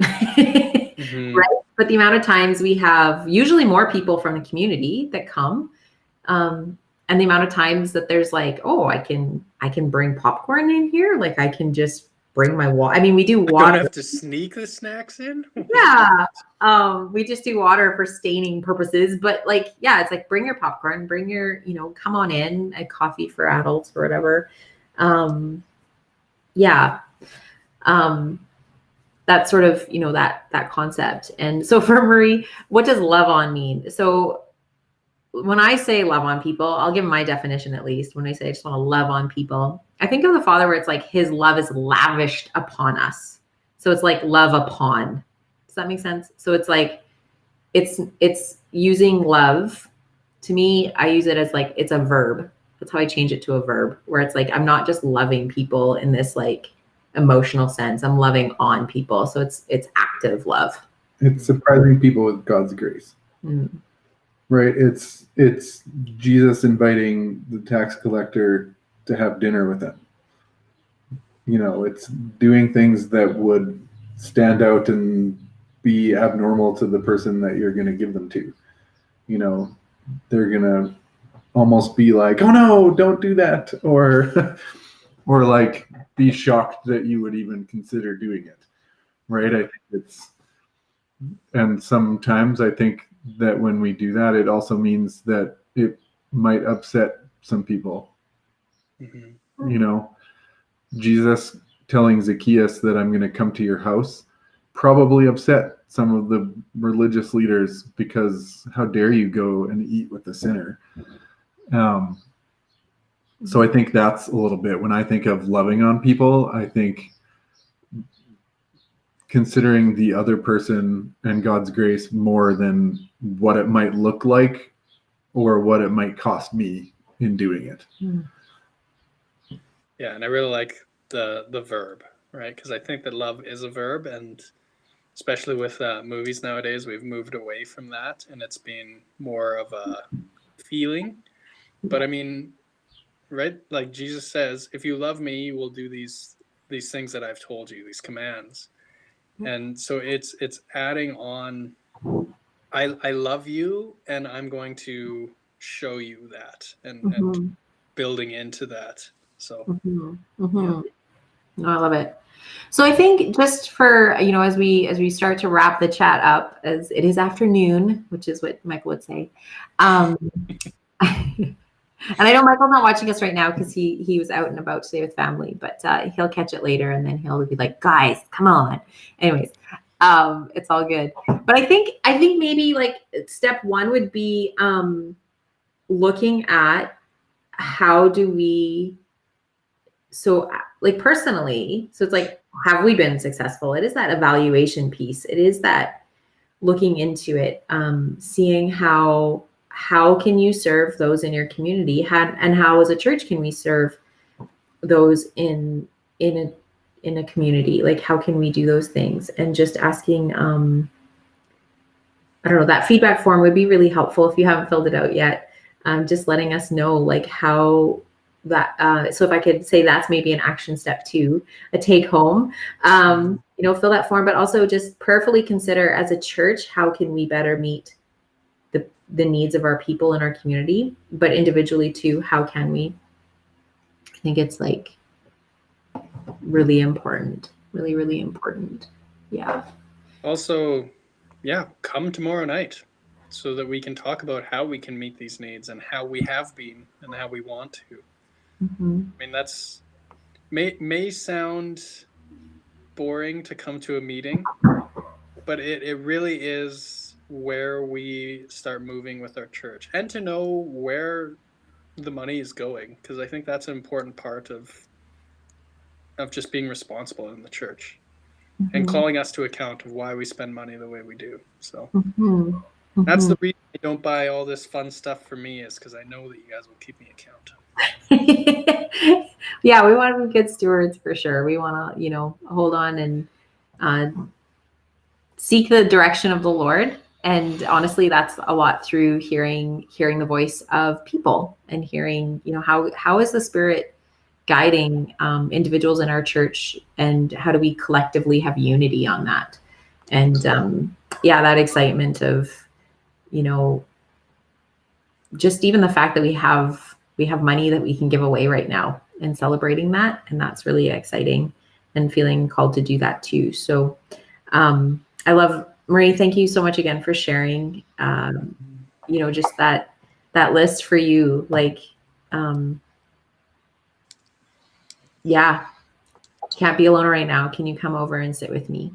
Right? But the amount of times we have usually more people from the community that come, and the amount of times that there's like, oh, I can bring popcorn in here. Like, I can just bring my water. I mean, we do water. I don't have to sneak the snacks in. Yeah. We just do water for staining purposes, but like, yeah, it's like, bring your popcorn, bring your, you know, come on in, a coffee for adults or whatever. that's sort of, that concept. And so for Marie, what does love on mean? So when I say love on people, I'll give my definition at least. When I say I just want to love on people, I think of the Father where it's like his love is lavished upon us. So it's like love upon. Does that make sense? So it's like, it's using love. To me, I use it as like, it's a verb. That's how I change it to a verb, where it's like, I'm not just loving people in this like emotional sense. I'm loving on people. So it's active love. It's surprising people with God's grace. Mm. Right? It's Jesus inviting the tax collector to have dinner with him. It's doing things that would stand out and be abnormal to the person that you're going to give them to. They're going to almost be like, oh no, don't do that. Or like be shocked that you would even consider doing it. Right? I think and sometimes I think that when we do that, it also means that it might upset some people. Mm-hmm. Jesus telling Zacchaeus that I'm going to come to your house probably upset some of the religious leaders, because how dare you go and eat with the sinner? So I think that's a little bit, when I think of loving on people, I think considering the other person and God's grace more than what it might look like or what it might cost me in doing it. Yeah, and I really like the verb, right? Because I think that love is a verb, and especially with movies nowadays, we've moved away from that, and it's been more of a feeling. But I mean, right? Like Jesus says, if you love me, you will do these things that I've told you, these commands. And so it's adding on, I love you, and I'm going to show you that, and building into that. So No, I love it. So I think just for, as we start to wrap the chat up, as it is afternoon, which is what Michael would say. And I know Michael's not watching us right now because he was out and about today with family, but he'll catch it later, and then he'll be like, guys, come on. Anyways, it's all good. But I think maybe like step one would be looking at how do we, so like personally, so it's like, have we been successful? It is that evaluation piece. It is that looking into it, seeing how can you serve those in your community, and how as a church can we serve those in a community? Like, how can we do those things? And just asking, I don't know, that feedback form would be really helpful if you haven't filled it out yet. Just letting us know like how that, so if I could say that's maybe an action step 2, a take home, fill that form, but also just prayerfully consider as a church, how can we better meet the needs of our people in our community, but individually too, how can we? I think it's like really important, really, really important. Yeah. Also, come tomorrow night so that we can talk about how we can meet these needs and how we have been and how we want to. I mean, that's may sound boring to come to a meeting, but it really is where we start moving with our church, and to know where the money is going, because I think that's an important part of just being responsible in the church, and calling us to account of why we spend money the way we do. So that's the reason I don't buy all this fun stuff for me, is because I know that you guys will keep me account. Yeah, we want to be good stewards for sure. We want to, hold on and seek the direction of the Lord. And honestly, that's a lot through hearing the voice of people, and hearing, how is the Spirit guiding individuals in our church, and how do we collectively have unity on that? And that excitement of, just even the fact that we have money that we can give away right now, and celebrating that. And that's really exciting, and feeling called to do that too. So I love, Marie, thank you so much again for sharing, just that list for you. Like, can't be alone right now. Can you come over and sit with me?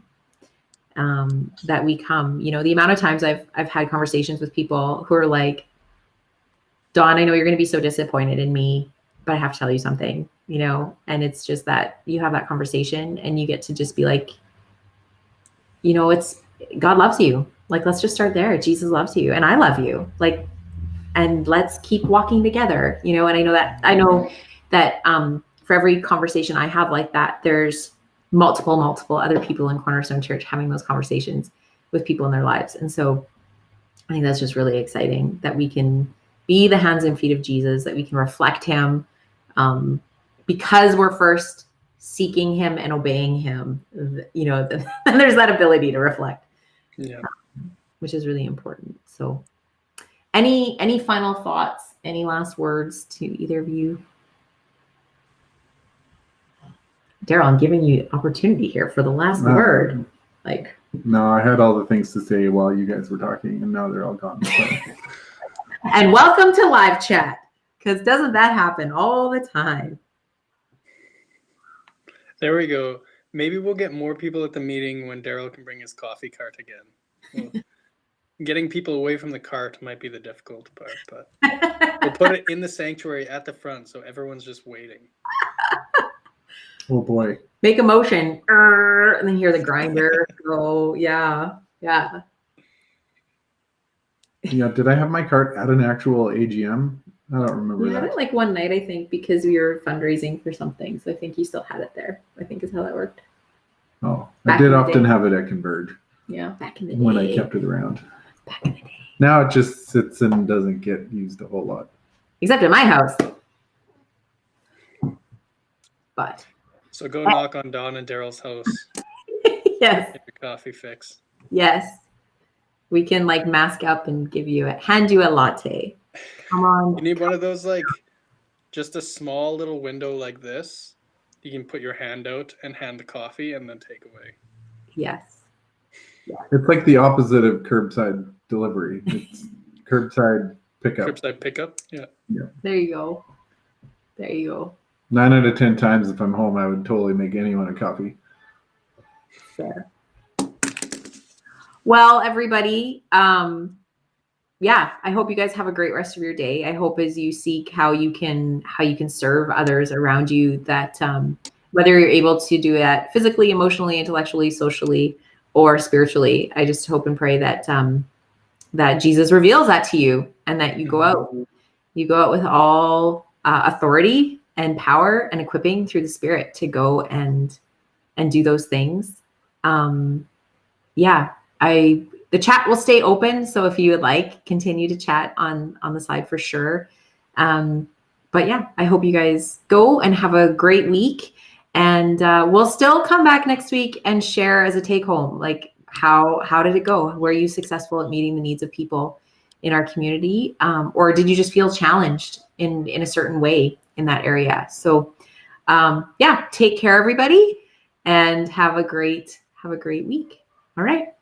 that we come. You know, the amount of times I've had conversations with people who are like, Dawn, I know you're going to be so disappointed in me, but I have to tell you something, you know, and it's just that you have that conversation and you get to just be like, you know, it's God loves you. Like, let's just start there. Jesus loves you and I love you. Like, and let's keep walking together, you know. And I know that for every conversation I have like that, there's multiple other people in Cornerstone Church having those conversations with people in their lives. And so I think that's just really exciting that we can be the hands and feet of Jesus, that we can reflect him because we're first seeking him and obeying him, you know, then there's that ability to reflect, which is really important. So any final thoughts, any last words to either of you? Daryl, I'm giving you opportunity here for the last word. Like, no, I had all the things to say while you guys were talking, and now they're all gone. So. And welcome to live chat, because doesn't that happen all the time? There we go. Maybe we'll get more people at the meeting when Daryl can bring his coffee cart again. Well, getting people away from the cart might be the difficult part, but we'll put it in the sanctuary at the front so everyone's just waiting. Oh boy. Make a motion, and then hear the grinder go. Yeah. Yeah, did I have my cart at an actual AGM? I don't remember We that. had it like one night, I think, because we were fundraising for something. So I think you still had it there, I think is how that worked. Oh, Back I did in the often day. have it at Converge Yeah, back in the day. when I kept it around. Back in the day. Now it just sits and doesn't get used a whole lot. Except in my house. But So go knock on Dawn and Daryl's house. yes, Get your coffee fix. yes. We can like mask up and hand you a latte. Come on. You need one of those, like, just a small little window like this. You can put your hand out and hand the coffee and then take away. Yes. It's like the opposite of curbside delivery. It's curbside pickup. Curbside pickup? Yeah. There you go. There you go. 9 out of 10 times if I'm home, I would totally make anyone a coffee. Fair. Well, everybody, yeah, I hope you guys have a great rest of your day. I hope as you seek how you can serve others around you, that whether you're able to do that physically, emotionally, intellectually, socially, or spiritually, I just hope and pray that that Jesus reveals that to you, and that you go out with all authority and power and equipping through the Spirit to go and do those things. The chat will stay open, so if you would like, continue to chat on the side for sure. But yeah, I hope you guys go and have a great week, and we'll still come back next week and share as a take home, like how did it go? Were you successful at meeting the needs of people in our community, or did you just feel challenged in a certain way in that area? So yeah, take care, everybody, and have a great week. All right.